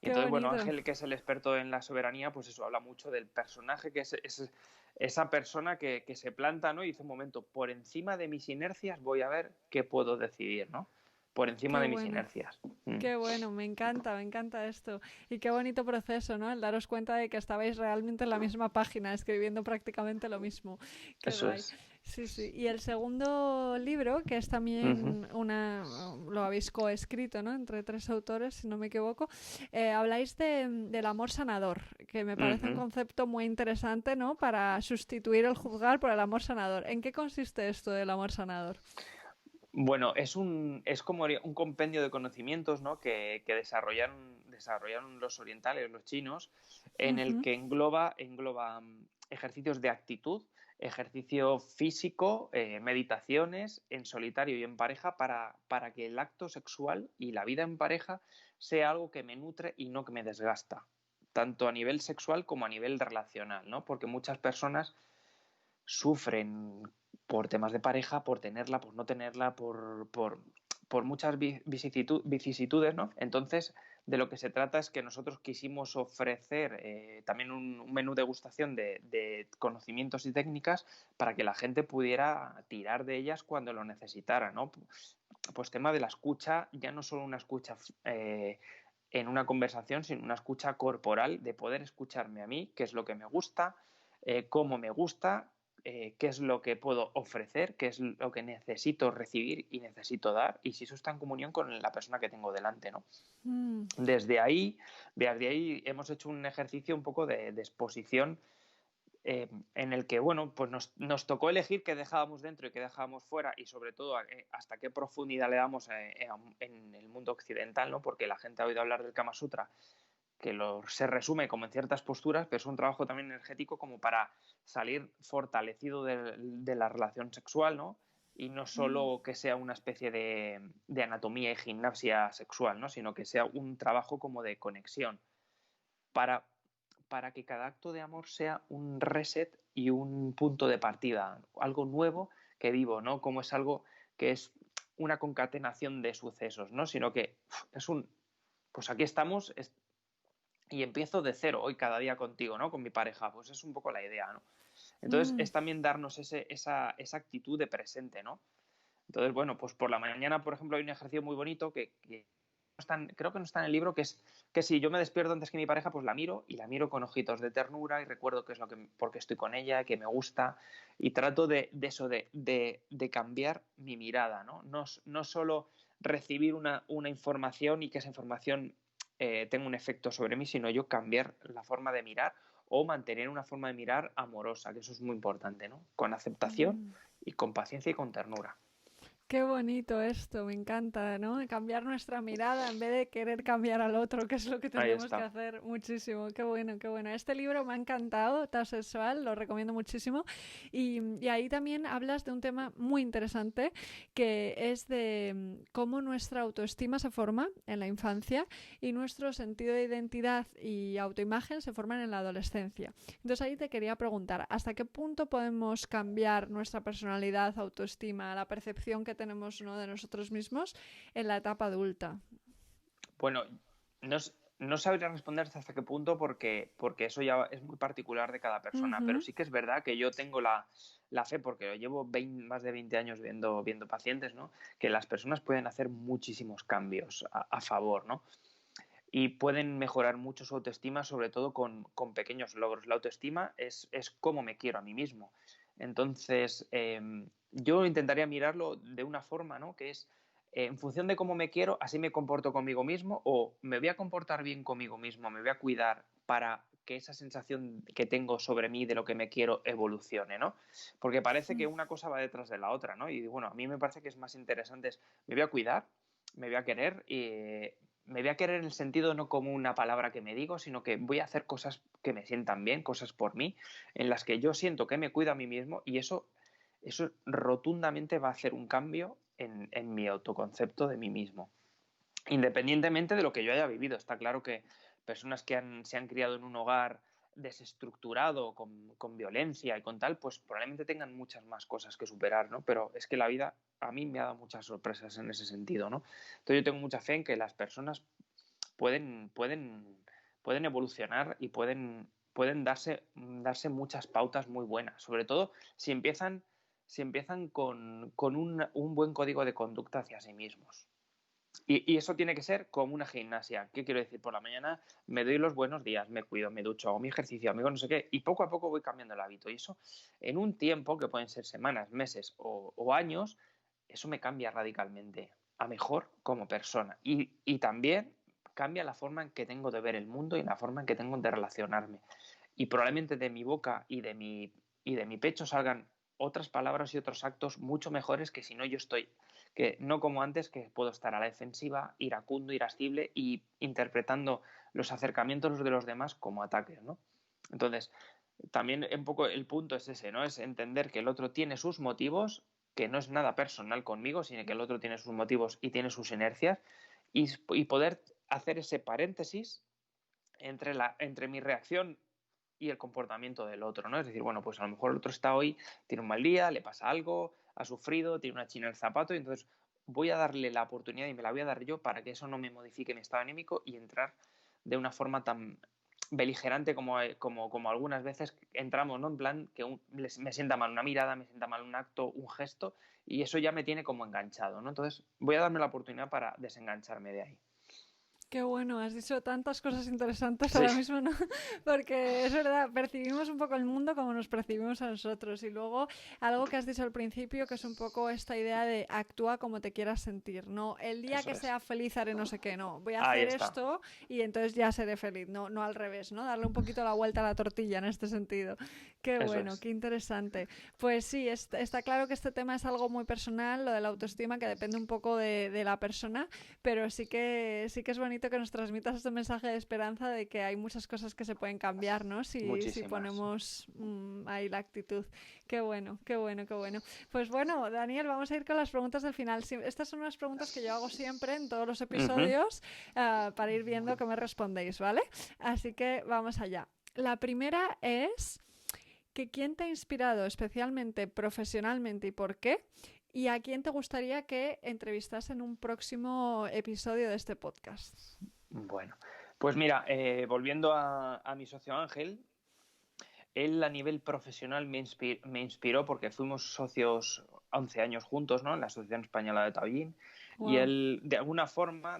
Y Qué entonces, bueno, bonito. Ángel, que es el experto en la soberanía, pues eso habla mucho del personaje, que es esa persona que se planta, ¿no? Y dice, un momento, por encima de mis inercias voy a ver qué puedo decidir, ¿no? Por encima Qué de mis bueno. inercias. Qué bueno, me encanta esto. Y qué bonito proceso, ¿no? El daros cuenta de que estabais realmente en la misma página, escribiendo prácticamente lo mismo. Qué Eso guay. es. Sí, sí. Y el segundo libro, que es Ujú, también lo habéis coescrito, ¿no? Entre tres autores, si no me equivoco. Habláis del amor sanador, que me parece un ujú. concepto muy interesante, ¿no? Para sustituir el juzgar por el amor sanador. ¿En qué consiste esto del amor sanador? Bueno, es como un compendio de conocimientos, ¿no? que desarrollaron los orientales, los chinos, en el Ujú. que engloba ejercicios de actitud, ejercicio físico, meditaciones en solitario y en pareja para que el acto sexual y la vida en pareja sea algo que me nutre y no que me desgasta, tanto a nivel sexual como a nivel relacional, ¿no? Porque muchas personas sufren por temas de pareja, por tenerla, por no tenerla, por muchas vicisitudes, ¿no? Entonces, de lo que se trata es que nosotros quisimos ofrecer también un menú de degustación de conocimientos y técnicas para que la gente pudiera tirar de ellas cuando lo necesitara, ¿no? Pues tema de la escucha, ya no solo una escucha en una conversación, sino una escucha corporal, de poder escucharme a mí, qué es lo que me gusta, cómo me gusta, qué es lo que puedo ofrecer, qué es lo que necesito recibir y necesito dar, y si eso está en comunión con la persona que tengo delante, ¿no? Desde ahí hemos hecho un ejercicio un poco de exposición, en el que, bueno, pues nos tocó elegir qué dejábamos dentro y qué dejábamos fuera, y sobre todo hasta qué profundidad le damos en el mundo occidental, ¿no? Porque la gente ha oído hablar del Kama Sutra, que se resume como en ciertas posturas, pero es un trabajo también energético como para salir fortalecido de la relación sexual, ¿no? Y no solo que sea una especie de anatomía y gimnasia sexual, ¿no? Sino que sea un trabajo como de conexión para que cada acto de amor sea un reset y un punto de partida, algo nuevo que vivo, ¿no? Como es algo que es una concatenación de sucesos, ¿no? Sino que pues aquí estamos y empiezo de cero hoy cada día contigo, ¿no? Con mi pareja, pues es un poco la idea, ¿no? Entonces es también darnos esa actitud de presente, ¿no? Entonces, bueno, pues por la mañana, por ejemplo, hay un ejercicio muy bonito que creo que no está en el libro, que es que si yo me despierto antes que mi pareja, pues la miro, y la miro con ojitos de ternura y recuerdo qué es por qué estoy con ella, que me gusta, y trato de cambiar mi mirada, ¿no? No solo recibir una información y que esa información tenga un efecto sobre mí, sino yo cambiar la forma de mirar o mantener una forma de mirar amorosa, que eso es muy importante, ¿no? Con aceptación y con paciencia y con ternura. Qué bonito esto, me encanta, ¿no? Cambiar nuestra mirada en vez de querer cambiar al otro, que es lo que Ahí tenemos que está. hacer muchísimo. Qué bueno, qué bueno. Este libro me ha encantado, Tao Sexual, lo recomiendo muchísimo. Y ahí también hablas de un tema muy interesante, que es de cómo nuestra autoestima se forma en la infancia y nuestro sentido de identidad y autoimagen se forman en la adolescencia. Entonces ahí te quería preguntar, ¿hasta qué punto podemos cambiar nuestra personalidad, autoestima, la percepción que tenemos, ¿no?, de nosotros mismos en la etapa adulta? Bueno, no sabría responder hasta qué punto porque eso ya es muy particular de cada persona, pero sí que es verdad que yo tengo la fe, porque llevo más de 20 años viendo pacientes, ¿no? Que las personas pueden hacer muchísimos cambios a favor, ¿no? Y pueden mejorar mucho su autoestima, sobre todo con pequeños logros. La autoestima es cómo me quiero a mí mismo. Entonces, yo intentaría mirarlo de una forma, ¿no? Que es, en función de cómo me quiero, así me comporto conmigo mismo, o me voy a comportar bien conmigo mismo, me voy a cuidar para que esa sensación que tengo sobre mí de lo que me quiero evolucione, ¿no? Porque parece que una cosa va detrás de la otra, ¿no? Y bueno, a mí me parece que es más interesante, me voy a cuidar, me voy a querer y me voy a querer en el sentido no como una palabra que me digo, sino que voy a hacer cosas que me sientan bien, cosas por mí, en las que yo siento que me cuido a mí mismo, y eso rotundamente va a hacer un cambio en mi autoconcepto de mí mismo. Independientemente de lo que yo haya vivido. Está claro que personas que se han criado en un hogar desestructurado, con violencia y con tal, pues probablemente tengan muchas más cosas que superar, ¿no? Pero es que la vida a mí me ha dado muchas sorpresas en ese sentido, ¿no? Entonces yo tengo mucha fe en que las personas pueden evolucionar y pueden darse muchas pautas muy buenas, sobre todo si empiezan con un buen código de conducta hacia sí mismos. Y eso tiene que ser como una gimnasia. ¿Qué quiero decir? Por la mañana me doy los buenos días, me cuido, me ducho, hago mi ejercicio, amigo, no sé qué, y poco a poco voy cambiando el hábito. Y eso, en un tiempo, que pueden ser semanas, meses o años, eso me cambia radicalmente a mejor como persona. Y también cambia la forma en que tengo de ver el mundo y la forma en que tengo de relacionarme. Y probablemente de mi boca y de mi pecho salgan otras palabras y otros actos mucho mejores que si no yo estoy, que no como antes, que puedo estar a la defensiva, iracundo, irascible y interpretando los acercamientos de los demás como ataques, ¿no? Entonces, también un poco el punto es ese, ¿no? Es entender que el otro tiene sus motivos, que no es nada personal conmigo, sino que el otro tiene sus motivos y tiene sus inercias, y poder hacer ese paréntesis entre mi reacción y el comportamiento del otro, ¿no? Es decir, bueno, pues a lo mejor el otro está hoy, tiene un mal día, le pasa algo, ha sufrido, tiene una china en el zapato, y entonces voy a darle la oportunidad, y me la voy a dar yo, para que eso no me modifique mi estado anímico y entrar de una forma tan beligerante como algunas veces entramos, ¿no? En plan que me sienta mal una mirada, me sienta mal un acto, un gesto, y eso ya me tiene como enganchado, ¿no? Entonces voy a darme la oportunidad para desengancharme de ahí. Qué bueno, has dicho tantas cosas interesantes Sí, ahora mismo, ¿no? Porque es verdad, percibimos un poco el mundo como nos percibimos a nosotros. Y luego algo que has dicho al principio, que es un poco esta idea de actúa como te quieras sentir. No, el día eso que es. sea feliz haré no sé qué, no. Voy a Ahí hacer está. esto y entonces ya seré feliz. No, no al revés, ¿no? Darle un poquito la vuelta a la tortilla en este sentido. Qué Eso bueno, es. qué interesante. Pues sí, está claro que este tema es algo muy personal, lo de la autoestima, que depende un poco de la persona, pero sí que es bonito que nos transmitas este mensaje de esperanza de que hay muchas cosas que se pueden cambiar, ¿no? Si Muchísimas. ponemos ahí la actitud. Qué bueno, qué bueno, qué bueno. Pues bueno, Daniel, vamos a ir con las preguntas del final. Sí, estas son unas preguntas que yo hago siempre en todos los Ujú. episodios para ir viendo qué me respondéis, ¿vale? Así que vamos allá. La primera es que quién te ha inspirado especialmente profesionalmente y por qué, y a quién te gustaría que entrevistas en un próximo episodio de este podcast. Bueno, pues mira, volviendo a mi socio Ángel, él a nivel profesional me inspiró porque fuimos socios 11 años juntos, ¿no? En la Asociación Española de Taoín, y Wow. él de alguna forma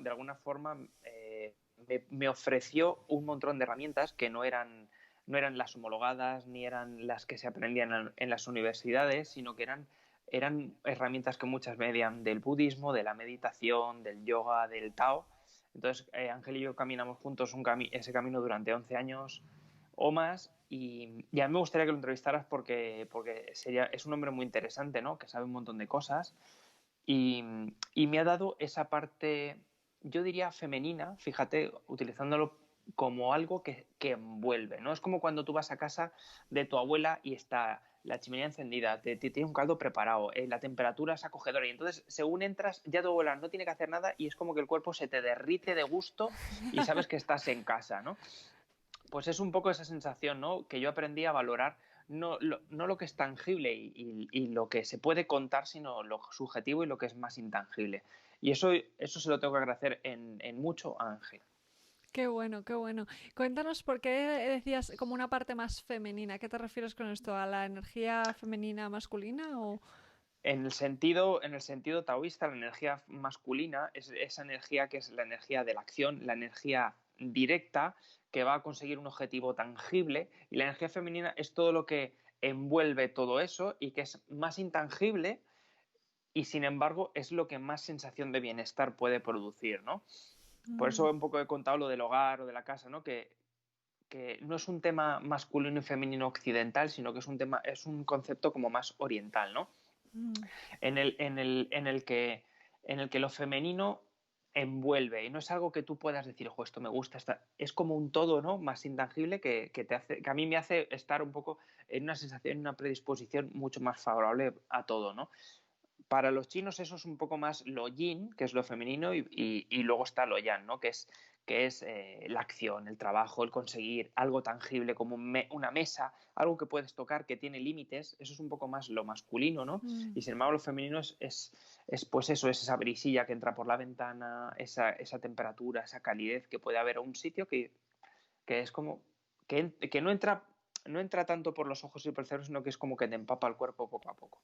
me ofreció un montón de herramientas que no eran las homologadas ni eran las que se aprendían en las universidades, sino que eran herramientas que muchas venían del budismo, de la meditación, del yoga, del Tao. Entonces, Ángel y yo caminamos juntos ese camino durante 11 años o más, y a mí me gustaría que lo entrevistaras porque es un hombre muy interesante, ¿no? Que sabe un montón de cosas y, y me ha dado esa parte, yo diría femenina, fíjate, utilizándolo como algo que envuelve, ¿no? Es como cuando tú vas a casa de tu abuela y está la chimenea encendida, te tiene un caldo preparado, la temperatura es acogedora y entonces según entras ya tu abuela no tiene que hacer nada y es como que el cuerpo se te derrite de gusto y sabes que estás en casa, ¿no? Pues es un poco esa sensación, ¿no? Que yo aprendí a valorar no lo que es tangible y lo que se puede contar, sino lo subjetivo y lo que es más intangible. Y eso se lo tengo que agradecer en mucho a Ángel. Qué bueno, qué bueno. Cuéntanos por qué decías como una parte más femenina. ¿Qué te refieres con esto? ¿A la energía femenina masculina o...? En el sentido taoísta, la energía masculina es esa energía que es la energía de la acción, la energía directa que va a conseguir un objetivo tangible, y la energía femenina es todo lo que envuelve todo eso y que es más intangible y sin embargo es lo que más sensación de bienestar puede producir, ¿no? Por Mm, eso un poco he contado lo del hogar o de la casa, ¿no? Que no es un tema masculino y femenino occidental, sino que es un concepto como más oriental, ¿no? mm, En el que lo femenino envuelve y no es algo que tú puedas decir, ojo, esto me gusta, es como un todo, ¿no? Más intangible que a mí me hace estar un poco en una sensación, en una predisposición mucho más favorable a todo, ¿no? Para los chinos eso es un poco más lo yin, que es lo femenino, y luego está lo yang, ¿no? Que es la acción, el trabajo, el conseguir algo tangible como una mesa, algo que puedes tocar, que tiene límites. Eso es un poco más lo masculino, ¿no? mm. Y sin embargo lo femenino es pues eso, es esa brisilla que entra por la ventana, esa temperatura, esa calidez que puede haber en un sitio que es como que no entra tanto por los ojos y por el cerebro, sino que es como que te empapa el cuerpo poco a poco.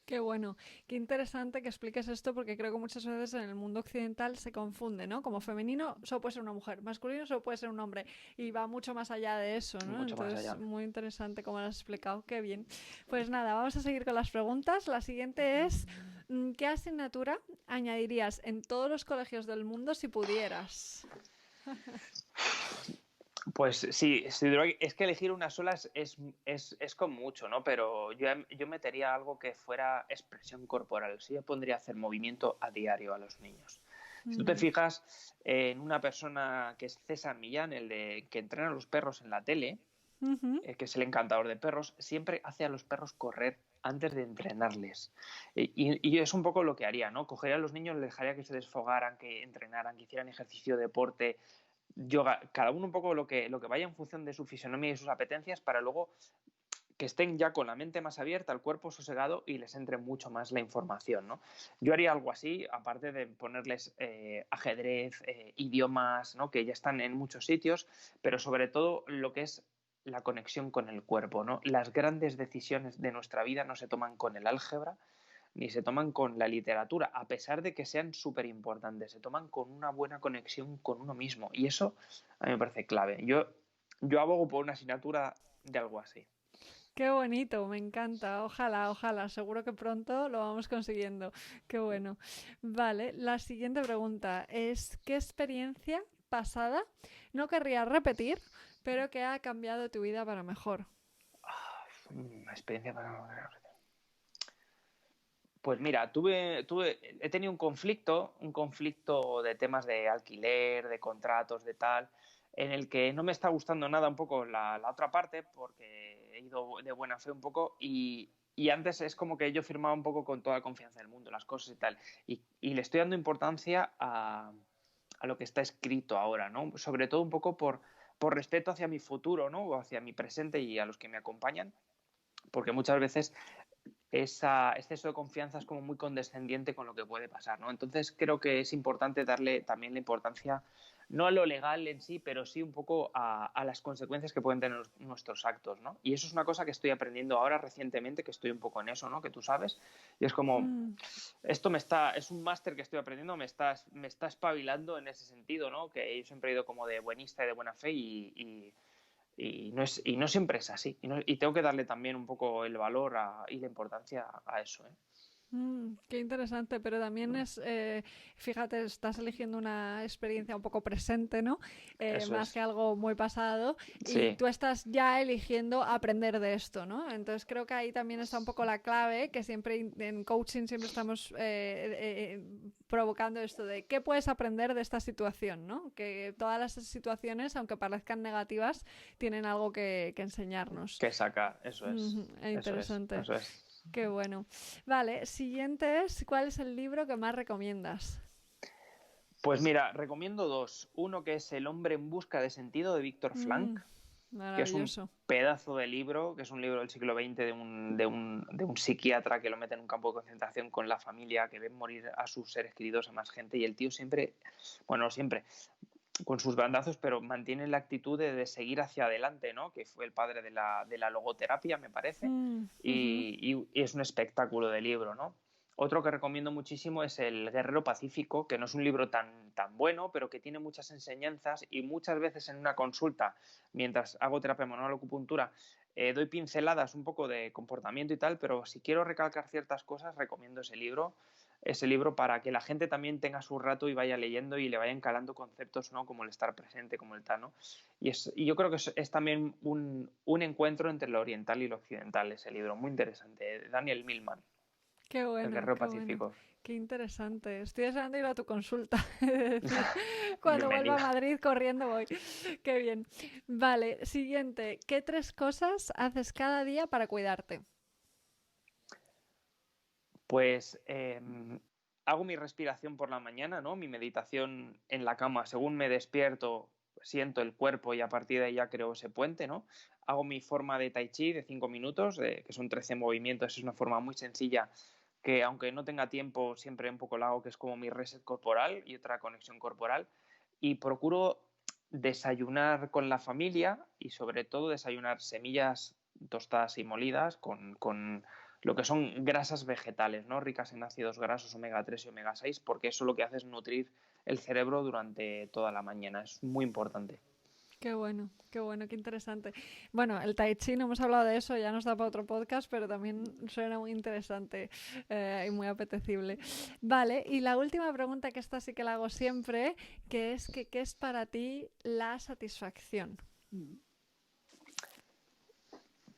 Qué bueno, qué interesante que expliques esto porque creo que muchas veces en el mundo occidental se confunde, ¿no? Como femenino solo puede ser una mujer, masculino solo puede ser un hombre y va mucho más allá de eso, ¿no? Mucho más Entonces, allá. muy interesante como lo has explicado, qué bien. Pues nada, vamos a seguir con las preguntas. La siguiente es, ¿qué asignatura añadirías en todos los colegios del mundo si pudieras? Pues sí, es que elegir una sola es con mucho, ¿no? Pero yo metería algo que fuera expresión corporal. Sí, yo pondría a hacer movimiento a diario a los niños. Si tú te Mm, fijas en una persona que es César Millán, el de que entrena a los perros en la tele, ujú. que es el encantador de perros, siempre hace a los perros correr antes de entrenarles. Y es un poco lo que haría, ¿no? Cogería a los niños, les dejaría que se desfogaran, que entrenaran, que hicieran ejercicio, deporte, yoga, cada uno un poco lo que vaya en función de su fisonomía y sus apetencias para luego que estén ya con la mente más abierta, el cuerpo sosegado y les entre mucho más la información, ¿no? Yo haría algo así, aparte de ponerles ajedrez, idiomas, ¿no? Que ya están en muchos sitios, pero sobre todo lo que es la conexión con el cuerpo, ¿no? Las grandes decisiones de nuestra vida no se toman con el álgebra, ni se toman con la literatura, a pesar de que sean súper importantes, se toman con una buena conexión con uno mismo. Y eso a mí me parece clave. Yo abogo por una asignatura de algo así. Qué bonito, me encanta. Ojalá, ojalá. Seguro que pronto lo vamos consiguiendo. Qué bueno. Vale, la siguiente pregunta es, ¿qué experiencia pasada no querrías repetir, pero que ha cambiado tu vida para mejor? Una experiencia para... Pues mira, he tenido un conflicto de temas de alquiler, de contratos, de tal, en el que no me está gustando nada un poco la otra parte, porque he ido de buena fe un poco y antes es como que yo firmaba un poco con toda la confianza del mundo, las cosas y tal, y le estoy dando importancia a lo que está escrito ahora, ¿no? Sobre todo un poco por respeto hacia mi futuro, ¿no? O hacia mi presente y a los que me acompañan, porque muchas veces ese exceso de confianza es como muy condescendiente con lo que puede pasar, ¿no? Entonces creo que es importante darle también la importancia, no a lo legal en sí, pero sí un poco a las consecuencias que pueden tener nuestros actos, ¿no? Y eso es una cosa que estoy aprendiendo ahora recientemente, que estoy un poco en eso, ¿no? Que tú sabes. Y es como, Mm. es un máster que estoy aprendiendo, me está espabilando en ese sentido, ¿no? Que yo siempre he ido como de buenista y de buena fe y no siempre es así. Y tengo que darle también un poco el valor y la importancia a eso, ¿eh? Qué interesante, pero también es, fíjate, estás eligiendo una experiencia un poco presente, ¿no? Eso Más que es. algo muy pasado, y Sí, tú estás ya eligiendo aprender de esto, ¿no? Entonces creo que ahí también está un poco la clave, que siempre en coaching siempre estamos provocando esto de qué puedes aprender de esta situación, ¿no? Que todas las situaciones, aunque parezcan negativas, tienen algo que enseñarnos. que sacar, eso es. Eso es, Interesante. eso es. Qué bueno. Vale, siguiente es, ¿cuál es el libro que más recomiendas? Pues mira, recomiendo dos. Uno que es El hombre en busca de sentido de Víctor Frank, que es un Maravilloso. pedazo de libro, que es un libro del siglo XX de un psiquiatra que lo mete en un campo de concentración con la familia, que ve morir a sus seres queridos, a más gente, y el tío siempre, bueno, no siempre, con sus bandazos, pero mantiene la actitud de seguir hacia adelante, ¿no? Que fue el padre de la logoterapia, me parece, Ujú. y es un espectáculo de libro, ¿no? Otro que recomiendo muchísimo es El Guerrero Pacífico, que no es un libro tan bueno, pero que tiene muchas enseñanzas y muchas veces en una consulta, mientras hago terapia manual o acupuntura, doy pinceladas un poco de comportamiento y tal, pero si quiero recalcar ciertas cosas, recomiendo ese libro para que la gente también tenga su rato y vaya leyendo y le vayan calando conceptos, ¿no? Como el estar presente, como el tal, ¿no? Y yo creo que es también un encuentro entre lo oriental y lo occidental, ese libro, muy interesante, Daniel Millman, Qué El bueno, Guerrero qué bueno. Pacífico. Qué interesante. Estoy deseando ir a tu consulta. Es decir, cuando vuelva a Bienvenida. Madrid corriendo voy. Qué bien. Vale, siguiente. ¿Qué tres cosas haces cada día para cuidarte? Pues hago mi respiración por la mañana, ¿no? Mi meditación en la cama. Según me despierto, siento el cuerpo y a partir de ahí ya creo ese puente, ¿no? Hago mi forma de tai chi de 5 minutos, que son 13 movimientos. Es una forma muy sencilla que, aunque no tenga tiempo, siempre un poco la hago, que es como mi reset corporal y otra conexión corporal. Y procuro desayunar con la familia y sobre todo desayunar semillas tostadas y molidas con lo que son grasas vegetales, ¿no? Ricas en ácidos grasos omega 3 y omega 6, porque eso lo que hace es nutrir el cerebro durante toda la mañana. Es muy importante. Qué bueno, qué interesante. Bueno, el Tai Chi, no hemos hablado de eso, ya nos da para otro podcast, pero también suena muy interesante y muy apetecible. Vale, y la última pregunta, que esta sí que la hago siempre, que es que, ¿qué es para ti la satisfacción?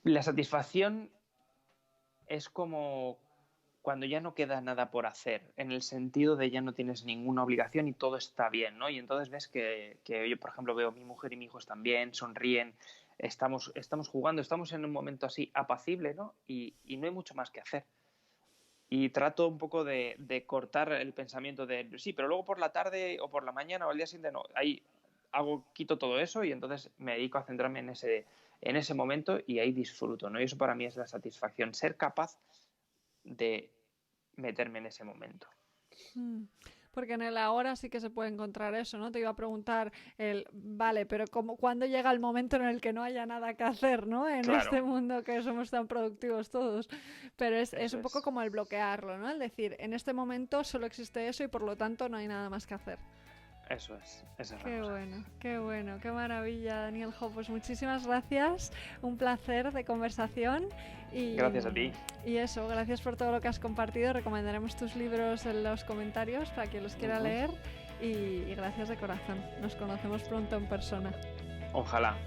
La satisfacción es como cuando ya no queda nada por hacer, en el sentido de ya no tienes ninguna obligación y todo está bien, ¿no? Y entonces ves que yo, por ejemplo, veo mi mujer y mi hijo están bien, sonríen, estamos jugando, estamos en un momento así apacible, ¿no? Y no hay mucho más que hacer. Y trato un poco de cortar el pensamiento de, sí, pero luego por la tarde o por la mañana o al día siguiente, no, ahí quito todo eso y entonces me dedico a centrarme en ese momento y ahí disfruto, ¿no? Y eso para mí es la satisfacción, ser capaz de meterme en ese momento. Mm. Porque en el ahora sí que se puede encontrar eso, ¿no? Te iba a preguntar vale, pero ¿cuándo llega el momento en el que no haya nada que hacer, ¿no? En este mundo que somos tan productivos todos. Pero es un poco como el bloquearlo, ¿no? El decir, en este momento solo existe eso y por lo tanto no hay nada más que hacer. Eso es, esa es la Qué cosa. bueno, qué maravilla, Daniel. Pues muchísimas gracias, un placer de conversación. Gracias a ti. Y eso, gracias por todo lo que has compartido. Recomendaremos tus libros en los comentarios para quien los quiera leer. Y gracias de corazón. Nos conocemos pronto en persona. Ojalá.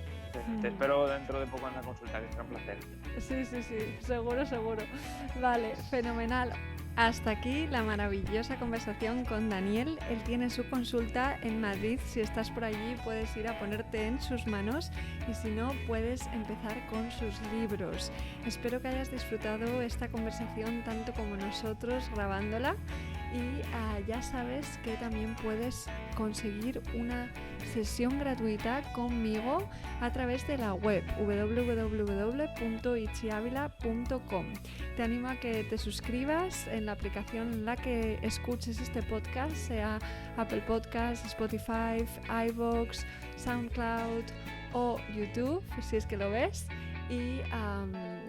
Te espero dentro de poco en la consulta, que será un placer. Sí, seguro. Vale, fenomenal. Hasta aquí la maravillosa conversación con Daniel. Él tiene su consulta en Madrid. Si estás por allí puedes ir a ponerte en sus manos y si no puedes empezar con sus libros. Espero que hayas disfrutado esta conversación tanto como nosotros grabándola y ya sabes que también puedes conseguir una sesión gratuita conmigo a través de la web www.itziavila.com. Te animo a que te suscribas en la aplicación en la que escuches este podcast, sea Apple Podcasts, Spotify, iVoox, SoundCloud o YouTube, si es que lo ves, y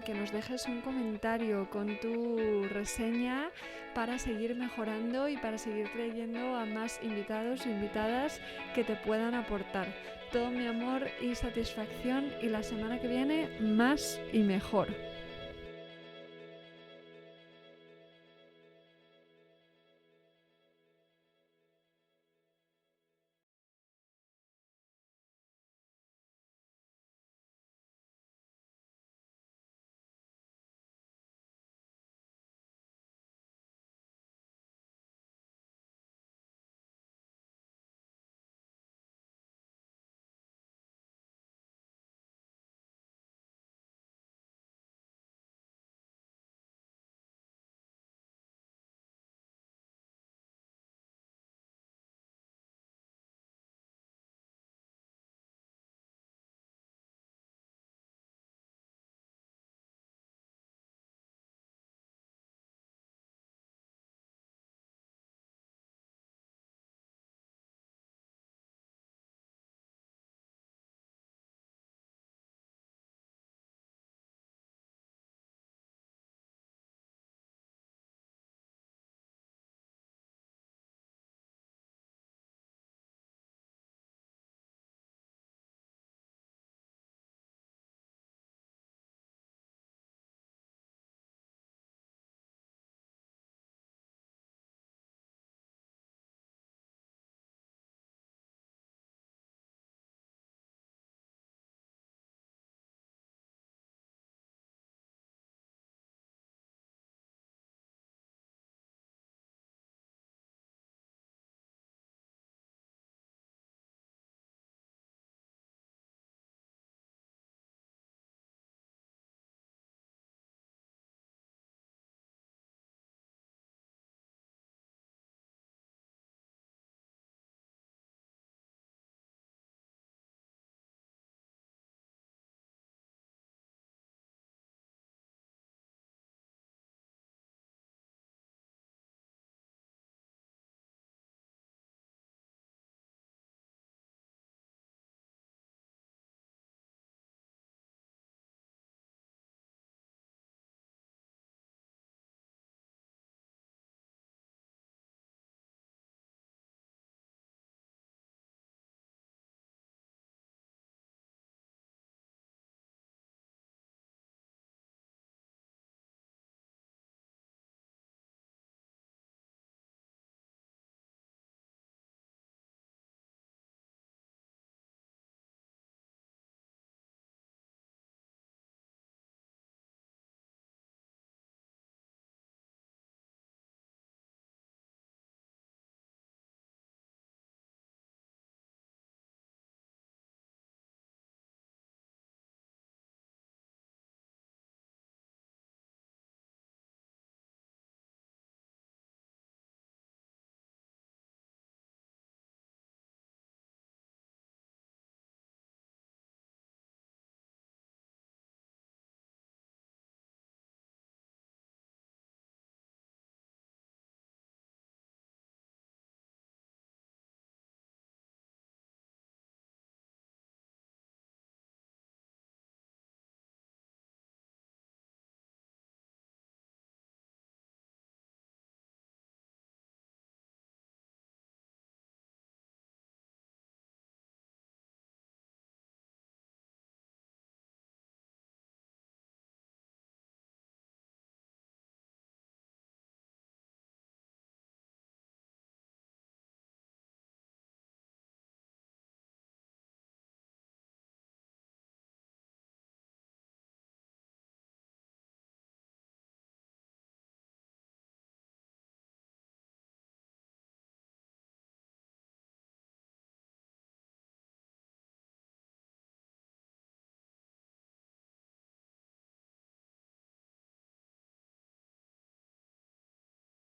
que nos dejes un comentario con tu reseña para seguir mejorando y para seguir trayendo a más invitados e invitadas que te puedan aportar. Todo mi amor y satisfacción y la semana que viene más y mejor.